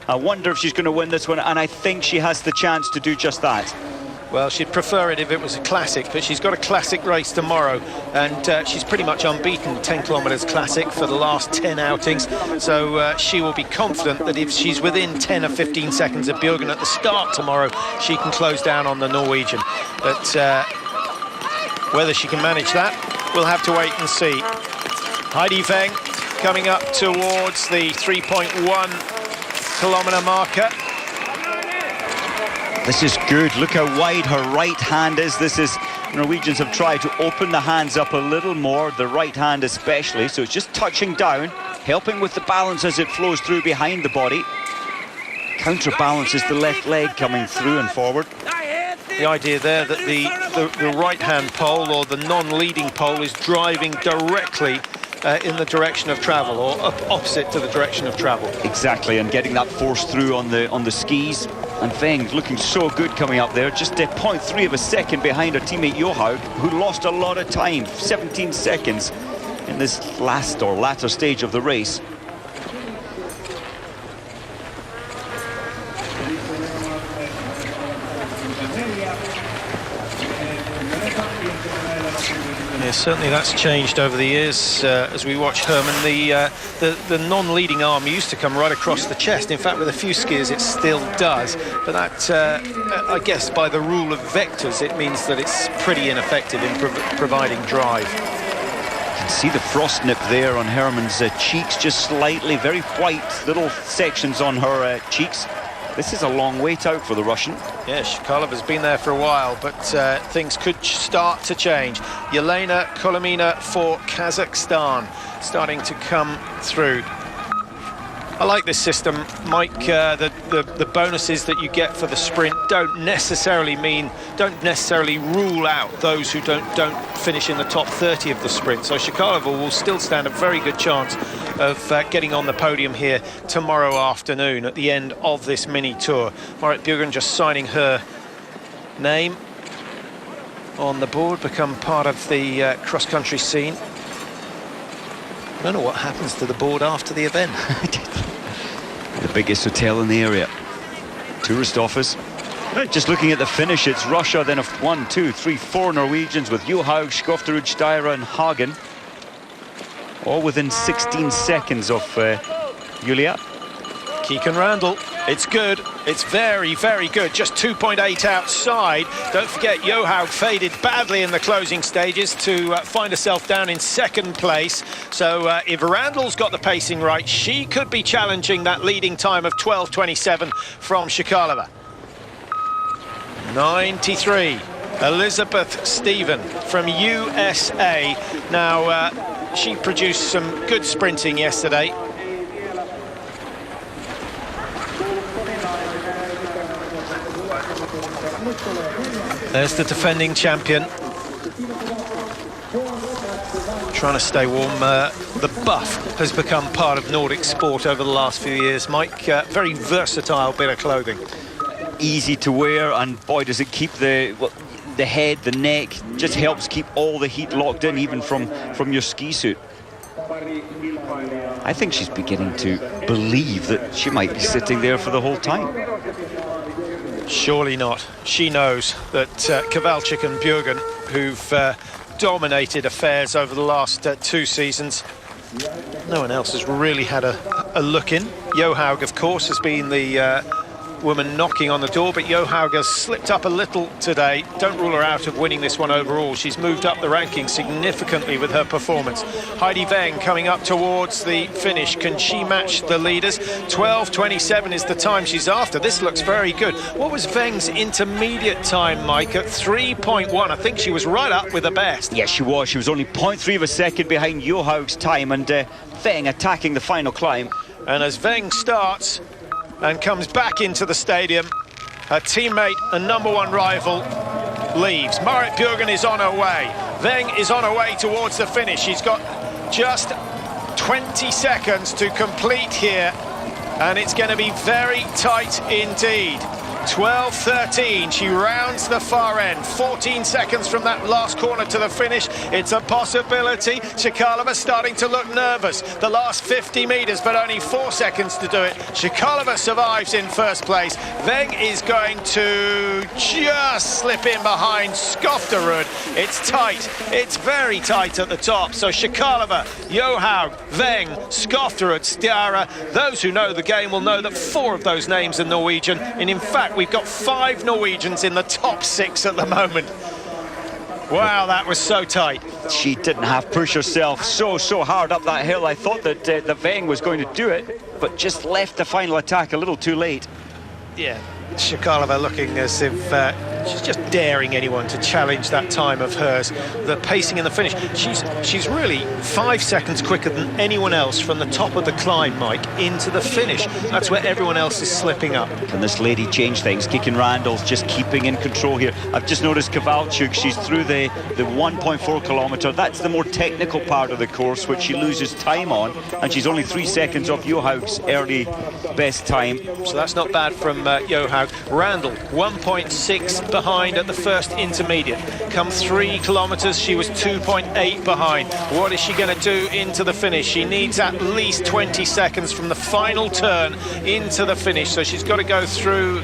I wonder if she's going to win this one, and I think she has the chance to do just that. Well, she'd prefer it if it was a classic, but she's got a classic race tomorrow, and she's pretty much unbeaten 10 kilometres classic for the last 10 outings, so she will be confident that if she's within 10 or 15 seconds of Bjørgen at the start tomorrow, she can close down on the Norwegian. But whether she can manage that, we'll have to wait and see. Heidi Weng coming up towards the 3.1 kilometre marker. This is good. Look how wide her right hand is. Norwegians have tried to open the hands up a little more, the right hand especially, so it's just touching down, helping with the balance as it flows through behind the body. Counterbalances the left leg coming through and forward. The idea there that the right-hand pole or the non-leading pole is driving directly in the direction of travel, or opposite to the direction of travel. Exactly, and getting that force through on the skis. And Weng looking so good coming up there, just 0.3 of a second behind her teammate Johaug, who lost a lot of time, 17 seconds in this last or latter stage of the race. Yeah, certainly that's changed over the years as we watch Herman. The non-leading arm used to come right across the chest. In fact, with a few skiers it still does, but that I guess by the rule of vectors it means that it's pretty ineffective in providing drive. You can see the frost nip there on Herman's cheeks, just slightly, very white little sections on her cheeks. This is a long wait out for the Russian. Yeah, Shikalova's been there for a while, but things could start to change. Yelena Kolomina for Kazakhstan starting to come through. I like this system, Mike. The bonuses that you get for the sprint don't necessarily rule out those who don't finish in the top 30 of the sprint. So Shikalova will still stand a very good chance of getting on the podium here tomorrow afternoon at the end of this mini tour. Marit Bjørgen just signing her name on the board, become part of the cross-country scene. I don't know what happens to the board after the event. The biggest hotel in the area, tourist office. Just looking at the finish, it's Russia, then 1, 2, 3, 4 Norwegians with Johaug, Skofterud, Steyr and Hagen, all within 16 seconds of Julia. Keegan Randall, it's good, it's very, very good, just 2.8 outside. Don't forget, Johaug faded badly in the closing stages to find herself down in second place. So if Randall's got the pacing right, she could be challenging that leading time of 12:27 from Shikalova. 93, Elizabeth Stephen from USA. Now, she produced some good sprinting yesterday. There's the defending champion. Trying to stay warm. The buff has become part of Nordic sport over the last few years, Mike. Very versatile bit of clothing. Easy to wear, and boy, does it keep the head, the neck, just helps keep all the heat locked in, even from your ski suit. I think she's beginning to believe that she might be sitting there for the whole time. Surely not. She knows that Kowalczyk and Bjørgen, who've dominated affairs over the last 2 seasons, no one else has really had a look in. Johaug, of course, has been the woman knocking on the door, but Johaug has slipped up a little today. Don't rule her out of winning this one overall. She's moved up the rankings significantly with her performance. Heidi Weng coming up towards the finish. Can she match the leaders? 12:27 is the time she's after. This looks very good. What was Weng's intermediate time, Mike? At 3.1. I think she was right up with the best. Yes, she was. She was only 0.3 of a second behind Johaug's time, and Weng attacking the final climb. And as Weng starts and comes back into the stadium, her teammate and #1 rival leaves. Marit Bjørgen is on her way. Weng is on her way towards the finish. She's got just 20 seconds to complete here, and it's going to be very tight indeed. 12:13, she rounds the far end, 14 seconds from that last corner to the finish. It's a possibility. Shikalova starting to look nervous. The last 50 metres, but only 4 seconds to do it. Shikalova survives in first place. Weng is going to just slip in behind Skofterud. It's tight, it's very tight at the top. So Shikalova, Johaug, Weng, Skofterud, Stiara. Those who know the game will know that 4 of those names are Norwegian, and in fact we've got 5 Norwegians in the top 6 at the moment. Wow, that was so tight. She didn't have push herself so hard up that hill. I thought that the Weng was going to do it, but just left the final attack a little too late. Yeah, Shikalova looking as if she's just daring anyone to challenge that time of hers. The pacing in the finish, she's really 5 seconds quicker than anyone else from the top of the climb, Mike, into the finish. That's where everyone else is slipping up. Can this lady change things? Kikin Randall's just keeping in control here. I've just noticed Kowalczyk, she's through the 1.4 kilometre. That's the more technical part of the course, which she loses time on, and she's only 3 seconds off Johaug's early best time. So that's not bad from Johaug. Randall, 1.6 behind at the first intermediate. Come 3 kilometres, she was 2.8 behind. What is she going to do into the finish? She needs at least 20 seconds from the final turn into the finish. So she's got to go through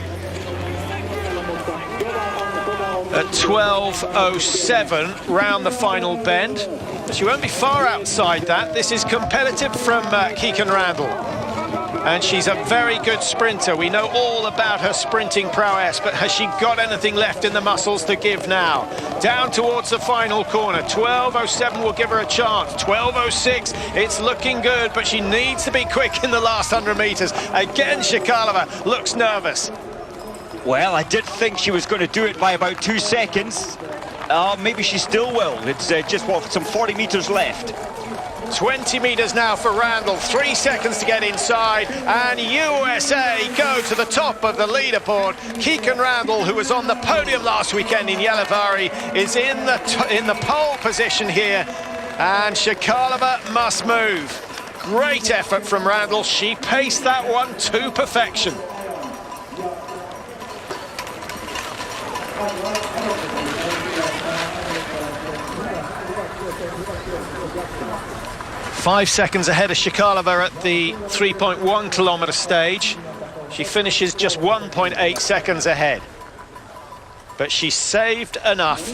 at 12:07 round the final bend. She won't be far outside that. This is competitive from Kikin Randall. And she's a very good sprinter. We know all about her sprinting prowess, but has she got anything left in the muscles to give now? Down towards the final corner. 12:07 will give her a chance. 12:06, it's looking good, but she needs to be quick in the last 100 metres. Again, Shikalova looks nervous. Well, I did think she was going to do it by about 2 seconds. Maybe she still will. It's just some 40 metres left. 20 metres now for Randall, 3 seconds to get inside, and USA go to the top of the leaderboard. Kikin Randall, who was on the podium last weekend in Gällivare, is in the pole position here, and Shikalova must move. Great effort from Randall. She paced that one to perfection. Five seconds ahead of Shikalova at the 3.1 kilometre stage. She finishes just 1.8 seconds ahead. But she saved enough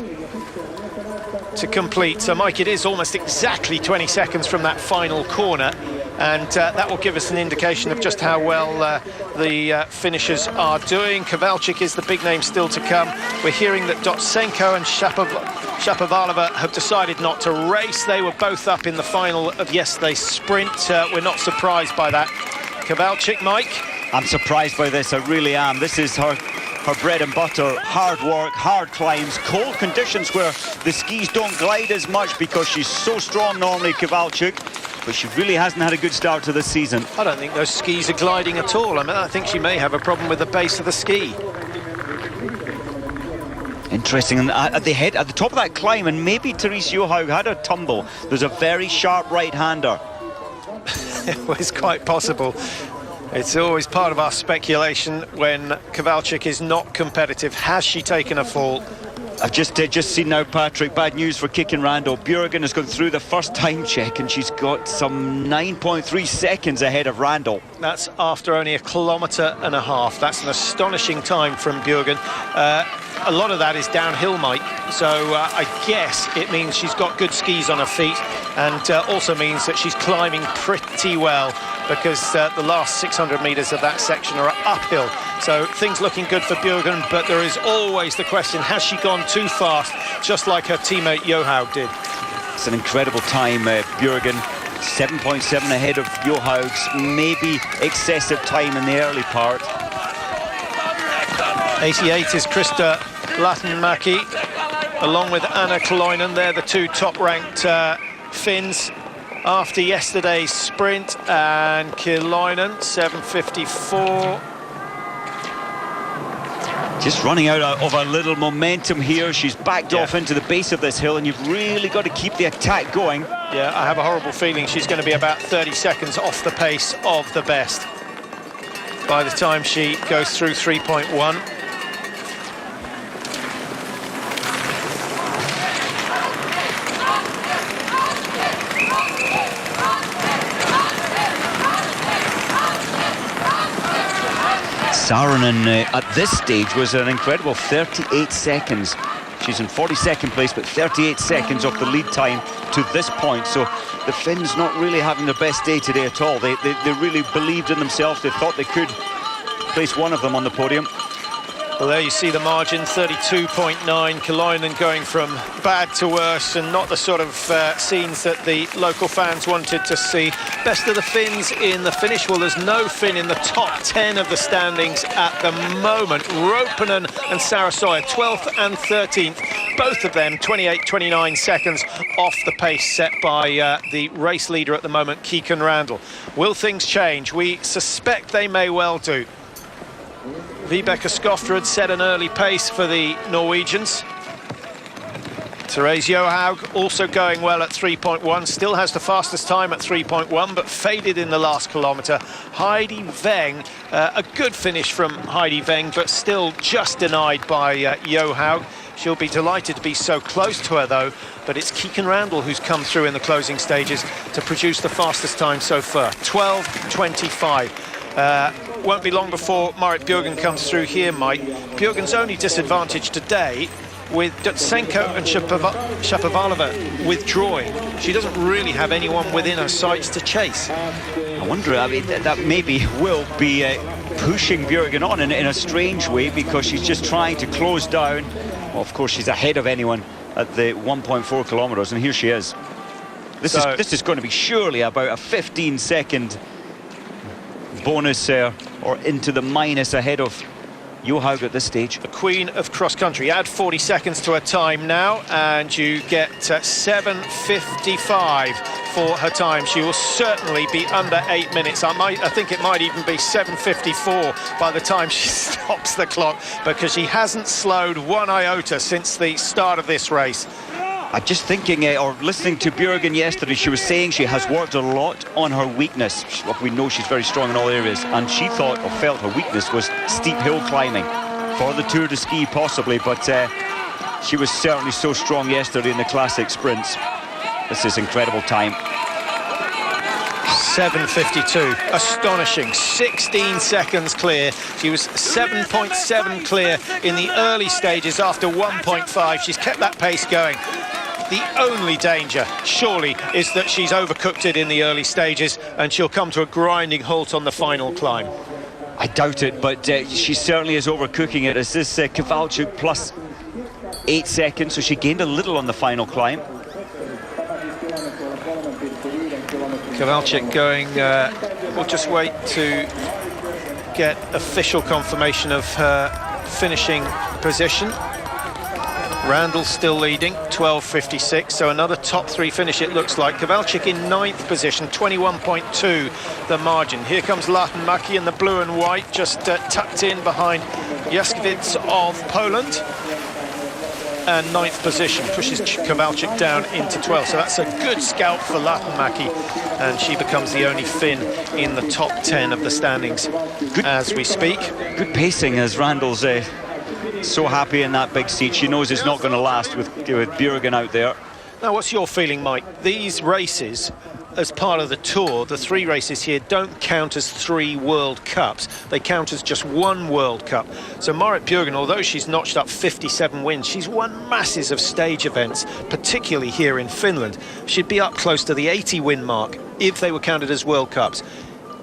to complete. So, Mike, it is almost exactly 20 seconds from that final corner. And that will give us an indication of just how well the finishers are doing. Kowalczyk is the big name still to come. We're hearing that Dotsenko and Shapovalova have decided not to race. They were both up in the final of yesterday's sprint. We're not surprised by that. Kowalczyk, Mike? I'm surprised by this, I really am. This is her bread and butter. Hard work, hard climbs, cold conditions where the skis don't glide as much because she's so strong normally, Kowalczyk. But she really hasn't had a good start to this season. I don't think those skis are gliding at all. I mean, I think she may have a problem with the base of the ski. Interesting. And at the top of that climb, and maybe Therese Johaug had a tumble. There's a very sharp right-hander. Well, it's quite possible. It's always part of our speculation when Kowalczyk is not competitive. Has she taken a fall? I've just seen now, Patrick, bad news for Kikin Randall. Bjørgen has gone through the first time check and she's got some 9.3 seconds ahead of Randall. That's after only 1.5 kilometres. That's an astonishing time from Bjørgen. A lot of that is downhill, Mike, so I guess it means she's got good skis on her feet, and also means that she's climbing pretty well, because the last 600 metres of that section are uphill. So things looking good for Bjørgen, but there is always the question, has she gone too fast, just like her teammate Johaug did? It's an incredible time, Bjørgen. 7.7 ahead of Johaug's maybe excessive time in the early part. 88 is Krista Lattenmäki, along with Anna Kloinen. They're the two top-ranked Finns after yesterday's sprint. And Kloinen, 7:54. Just running out of a little momentum here. She's backed off into the base of this hill, and you've really got to keep the attack going. Yeah, I have a horrible feeling she's going to be about 30 seconds off the pace of the best by the time she goes through 3.1. Saarinen at this stage was an incredible 38 seconds. She's in 42nd place, but 38 seconds off the lead time to this point. So the Finns not really having their best day today at all. They really believed in themselves. They thought they could place one of them on the podium. Well, there you see the margin, 32.9. Kaloinen going from bad to worse, and not the sort of scenes that the local fans wanted to see. Best of the Finns in the finish. Well, there's no Finn in the top 10 of the standings at the moment. Ropinen and Sarasoya, 12th and 13th. Both of them 28-29 seconds off the pace set by the race leader at the moment, Keegan Randall. Will things change? We suspect they may well do. Vibeke Skofter had set an early pace for the Norwegians. Therese Johaug also going well at 3.1, still has the fastest time at 3.1, but faded in the last kilometre. Heidi Weng, a good finish from Heidi Weng, but still just denied by Johaug. She'll be delighted to be so close to her, though, but it's Keegan Randall who's come through in the closing stages to produce the fastest time so far, 12.25. Won't be long before Marit Bjørgen comes through here, Mike. Bjørgen's only disadvantage today with Dutsenko and Shapovalova withdrawing. She doesn't really have anyone within her sights to chase. I wonder, I mean, that maybe will be pushing Bjørgen on in a strange way, because she's just trying to close down. Well, of course, she's ahead of anyone at the 1.4 kilometres, and here she is. This is going to be surely about a 15-second bonus or into the minus ahead of Johaug at this stage. The queen of cross-country. Add 40 seconds to her time now, and you get 7:55 for her time. She will certainly be under 8 minutes. I think it might even be 7:54 by the time she stops the clock, because she hasn't slowed one iota since the start of this race. I'm just thinking, or listening to Bjørgen yesterday, she was saying she has worked a lot on her weakness. We know she's very strong in all areas, and she thought or felt her weakness was steep hill climbing for the Tour de Ski possibly, but she was certainly so strong yesterday in the classic sprints. This is incredible time. 7:52, astonishing, 16 seconds clear. She was 7.7 clear in the early stages after 1.5. She's kept that pace going. The only danger, surely, is that she's overcooked it in the early stages and she'll come to a grinding halt on the final climb. I doubt it, but she certainly is overcooking it. As this Kowalczyk plus 8 seconds, so she gained a little on the final climb. Kowalczyk going, we'll just wait to get official confirmation of her finishing position. Randall still leading, 12:56, so another top three finish it looks like. Kowalczyk in 9th position, 21.2 the margin. Here comes Latenmaki in the blue and white, just tucked in behind Jaskiewicz of Poland. And 9th position pushes Kowalczyk down into 12th, so that's a good scalp for Latenmaki, and she becomes the only Finn in the top 10 of the standings as we speak. Good pacing as Randall's so happy in that big seat. She knows it's not going to last with Bjørgen out there. Now, what's your feeling, Mike? These races, as part of the Tour, the 3 races here don't count as 3 World Cups. They count as just 1 World Cup. So Marit Bjørgen, although she's notched up 57 wins, she's won masses of stage events, particularly here in Finland. She'd be up close to the 80 win mark if they were counted as World Cups.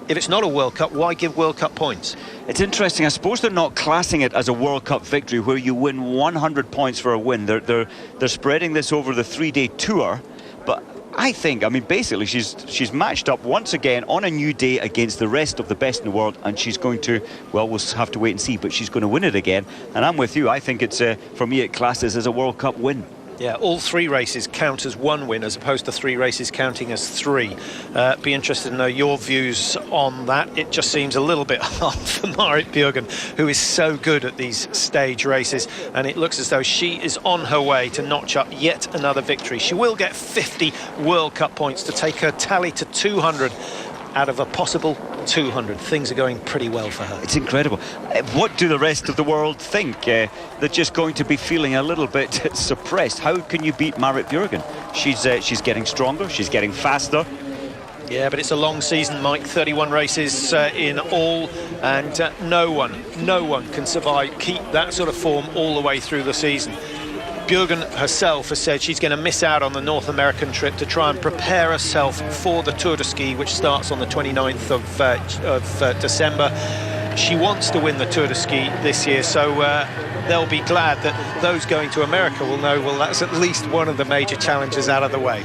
If it's not a World Cup, why give World Cup points? It's interesting. I suppose they're not classing it as a World Cup victory where you win 100 points for a win. They're spreading this over the 3-day tour. But I think, I mean, basically she's matched up once again on a new day against the rest of the best in the world, and she's going to, well, we'll have to wait and see, but she's going to win it again. And I'm with you. I think it's, for me, it classes as a World Cup win. Yeah, all 3 races count as 1 win as opposed to 3 races counting as 3. Be interested to know your views on that. It just seems a little bit hard for Marit Bjørgen, who is so good at these stage races, and it looks as though she is on her way to notch up yet another victory. She will get 50 World Cup points to take her tally to 200 out of a possible 200. Things are going pretty well for her. It's incredible. What do the rest of the world think? They're just going to be feeling a little bit suppressed. How can you beat Marit Bjørgen? She's getting stronger, she's getting faster. Yeah, but it's a long season, Mike. 31 races in all, and no one can keep that sort of form all the way through the season. Bjørgen herself has said she's going to miss out on the North American trip to try and prepare herself for the Tour de Ski, which starts on the 29th of December. She wants to win the Tour de Ski this year, so they'll be glad that those going to America will know, well, that's at least one of the major challenges out of the way.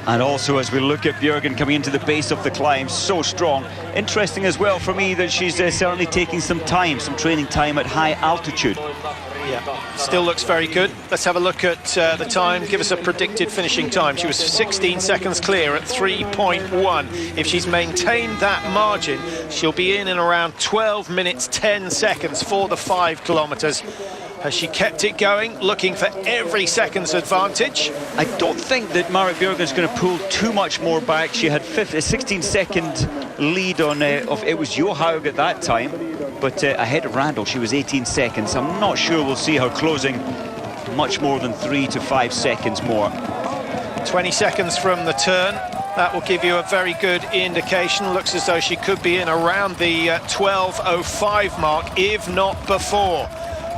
And also, as we look at Bjørgen coming into the base of the climb, so strong. Interesting as well for me that she's certainly taking some training time at high altitude. Yeah, still looks very good. Let's have a look at the time. Give us a predicted finishing time. She was 16 seconds clear at 3.1. If she's maintained that margin, she'll be in around 12 minutes 10 seconds for the 5 kilometres. Has she kept it going, looking for every second's advantage? I don't think that Marit Bjørgen's going to pull too much more back. She had a 16-second lead on it was Johaug at that time, but ahead of Randall she was 18 seconds. I'm not sure we'll see her closing much more than 3 to 5 seconds more. 20 seconds from the turn. That will give you a very good indication. Looks as though she could be in around the 12:05 mark, if not before.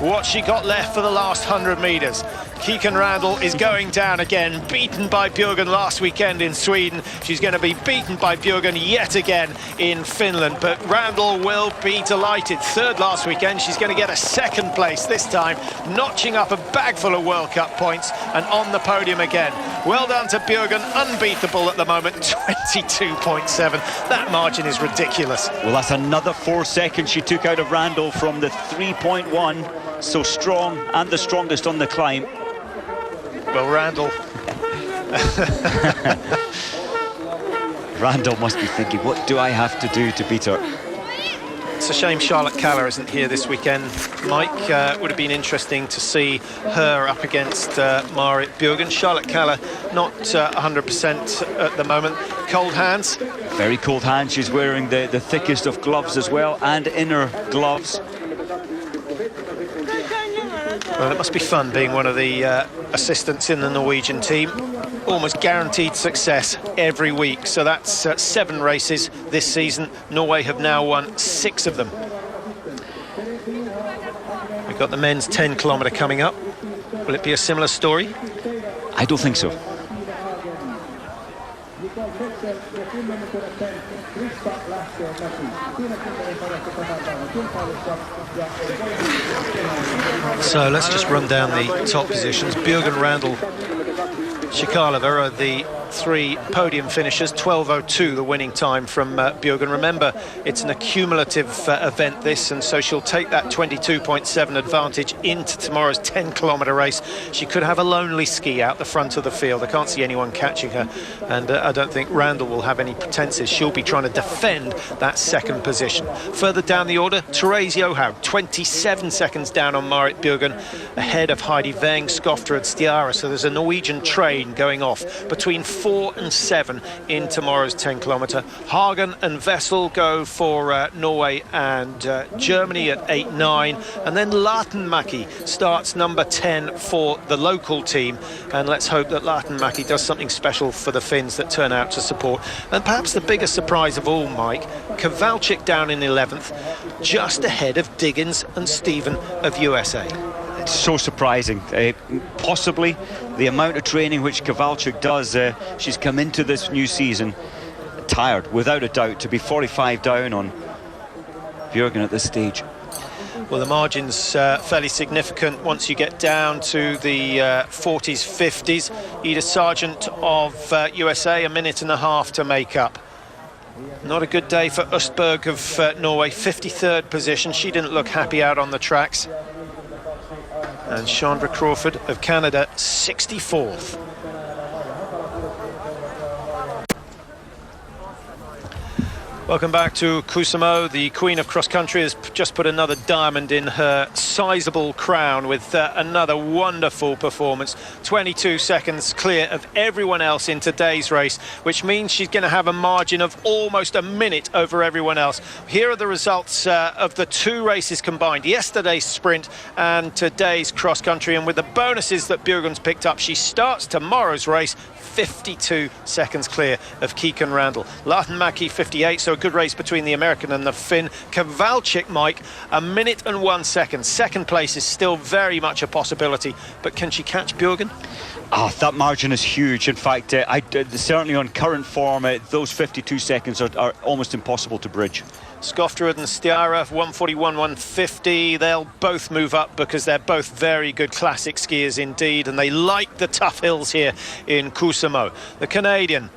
What's she got left for the last 100 metres? Kikkan Randall is going down again, beaten by Bjørgen last weekend in Sweden. She's going to be beaten by Bjørgen yet again in Finland, but Randall will be delighted. Third last weekend, she's going to get a second place this time, notching up a bag full of World Cup points and on the podium again. Well done to Bjørgen, unbeatable at the moment, 22.7. That margin is ridiculous. Well, that's another 4 seconds she took out of Randall from the 3.1. So strong, and the strongest on the climb. Well, Randall. Randall must be thinking, what do I have to do to beat her? It's a shame Charlotte Kaller isn't here this weekend. Mike, would have been interesting to see her up against Marit Bjørgen. Charlotte Kaller not 100% at the moment. Cold hands. Very cold hands. She's wearing the thickest of gloves as well, and inner gloves. Well, it must be fun being one of the assistants in the Norwegian team. Almost guaranteed success every week. So that's 7 races this season. Norway have now won 6 of them. We've got the men's 10-kilometre coming up. Will it be a similar story? I don't think so. So let's just run down the top positions. Bjørgen, Randall, Shikalova are the 3 podium finishers. 12:02 the winning time from Bjørgen. Remember, it's an accumulative event this, and so she'll take that 22.7 advantage into tomorrow's 10-kilometre race. She could have a lonely ski out the front of the field. I can't see anyone catching her, and I don't think Randall will have any pretenses. She'll be trying to defend that second position. Further down the order, Therese Johaug, 27 seconds down on Marit Bjørgen, ahead of Heidi Weng, Skofter and Stiara. So there's a Norwegian train going off between 4 and 7 in tomorrow's 10-kilometre. Hagen and Vessel go for Norway and Germany at 8-9, and then Latenmäki starts number 10 for the local team, and let's hope that Latenmäki does something special for the Finns that turn out to support. And perhaps the biggest surprise of all, Mike, Kowalczyk down in 11th, just ahead of Diggins and Stephen of USA. It's so surprising. Possibly the amount of training which Kowalczyk does. She's come into this new season tired, without a doubt, to be 45 down on Bjørgen at this stage. Well, the margin's fairly significant once you get down to the 40s, 50s. Ida Sargent of USA, a minute and a half to make up. Not a good day for Østberg of Norway, 53rd position. She didn't look happy out on the tracks. And Chandra Crawford of Canada, 64th. Welcome back to Kuusamo. The Queen of Cross Country has just put another diamond in her sizable crown with another wonderful performance. 22 seconds clear of everyone else in today's race, which means she's going to have a margin of almost a minute over everyone else. Here are the results of the two races combined, yesterday's sprint and today's cross country. And with the bonuses that Bjørgen's picked up, she starts tomorrow's race 52 seconds clear of Keegan Randall. Lautenmäki 58, so a good race between the American and the Finn. Kowalczyk, Mike, a minute and 1 second. Second place is still very much a possibility, but can she catch Bjørgen? That margin is huge. In fact, certainly on current form, those 52 seconds are almost impossible to bridge. Skofterud and Stiara, 141, 150. They'll both move up because they're both very good classic skiers indeed, and they like the tough hills here in Kuusamo. The Canadian,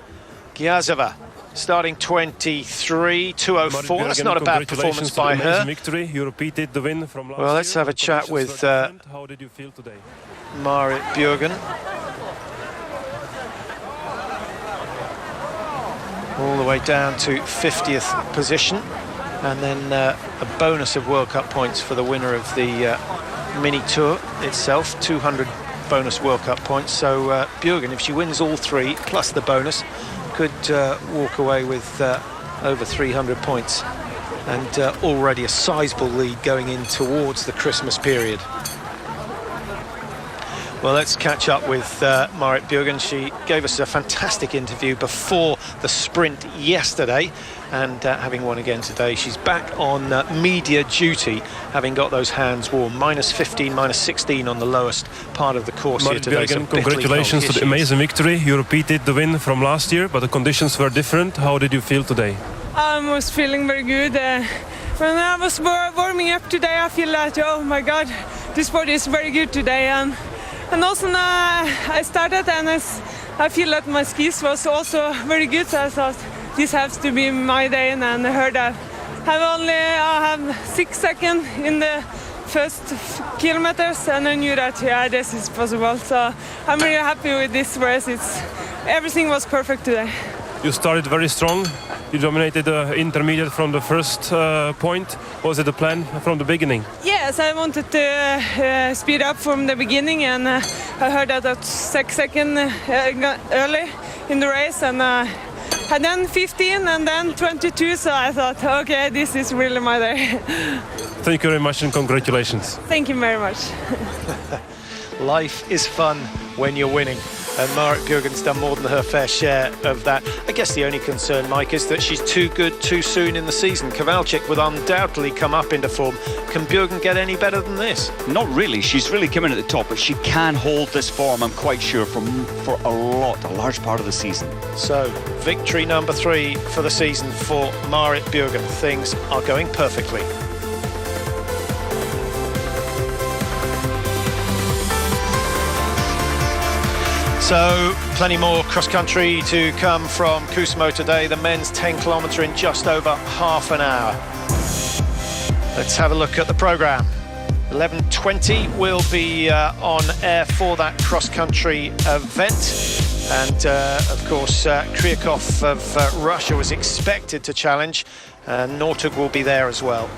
Giazova, starting 23, 204. That's not a bad performance by her. Victory. You repeated the win from last Well, let's year. have a chat with How did you feel today? Marit Bjørgen. All the way down to 50th position, and then a bonus of World Cup points for the winner of the mini tour itself, 200 bonus World Cup points. So Bjørgen, if she wins all three plus the bonus, could walk away with over 300 points, and already a sizable lead going in towards the Christmas period. Well, let's catch up with Marit Bjørgen. She gave us a fantastic interview before the sprint yesterday, and having won again today, she's back on media duty, having got those hands warm. Minus 15, minus 16 on the lowest part of the course Marit here today. Bjørgen, congratulations to the amazing victory. You repeated the win from last year, but the conditions were different. How did you feel today? I was feeling very good. When I was warming up today, I feel like, oh my God, this body is very good today. And also now I started, and I feel that my skis was also very good. So I thought this has to be my day, and I heard I have 6 seconds in the first kilometers, and I knew that this is possible. So I'm really happy with this race. Everything was perfect today. You started very strong. You dominated the intermediate from the first point. Was it the plan from the beginning? Yes, I wanted to speed up from the beginning, and I heard that at 6 seconds early in the race, and then 15 and then 22, so I thought, okay, this is really my day. Thank you very much and congratulations. Thank you very much. Life is fun when you're winning, and Marit Bjørgen's done more than her fair share of that. I guess the only concern, Mike, is that she's too good too soon in the season. Kowalczyk will undoubtedly come up into form. Can Bjørgen get any better than this? Not really. She's really coming at the top, but she can hold this form, I'm quite sure, for a large part of the season. So, victory number 3 for the season for Marit Bjørgen. Things are going perfectly. So, plenty more cross-country to come from Kuusamo today. The men's 10-kilometre in just over half an hour. Let's have a look at the programme. 11:20 will be on air for that cross-country event. And, of course, Kryakov of Russia was expected to challenge. Nortug will be there as well.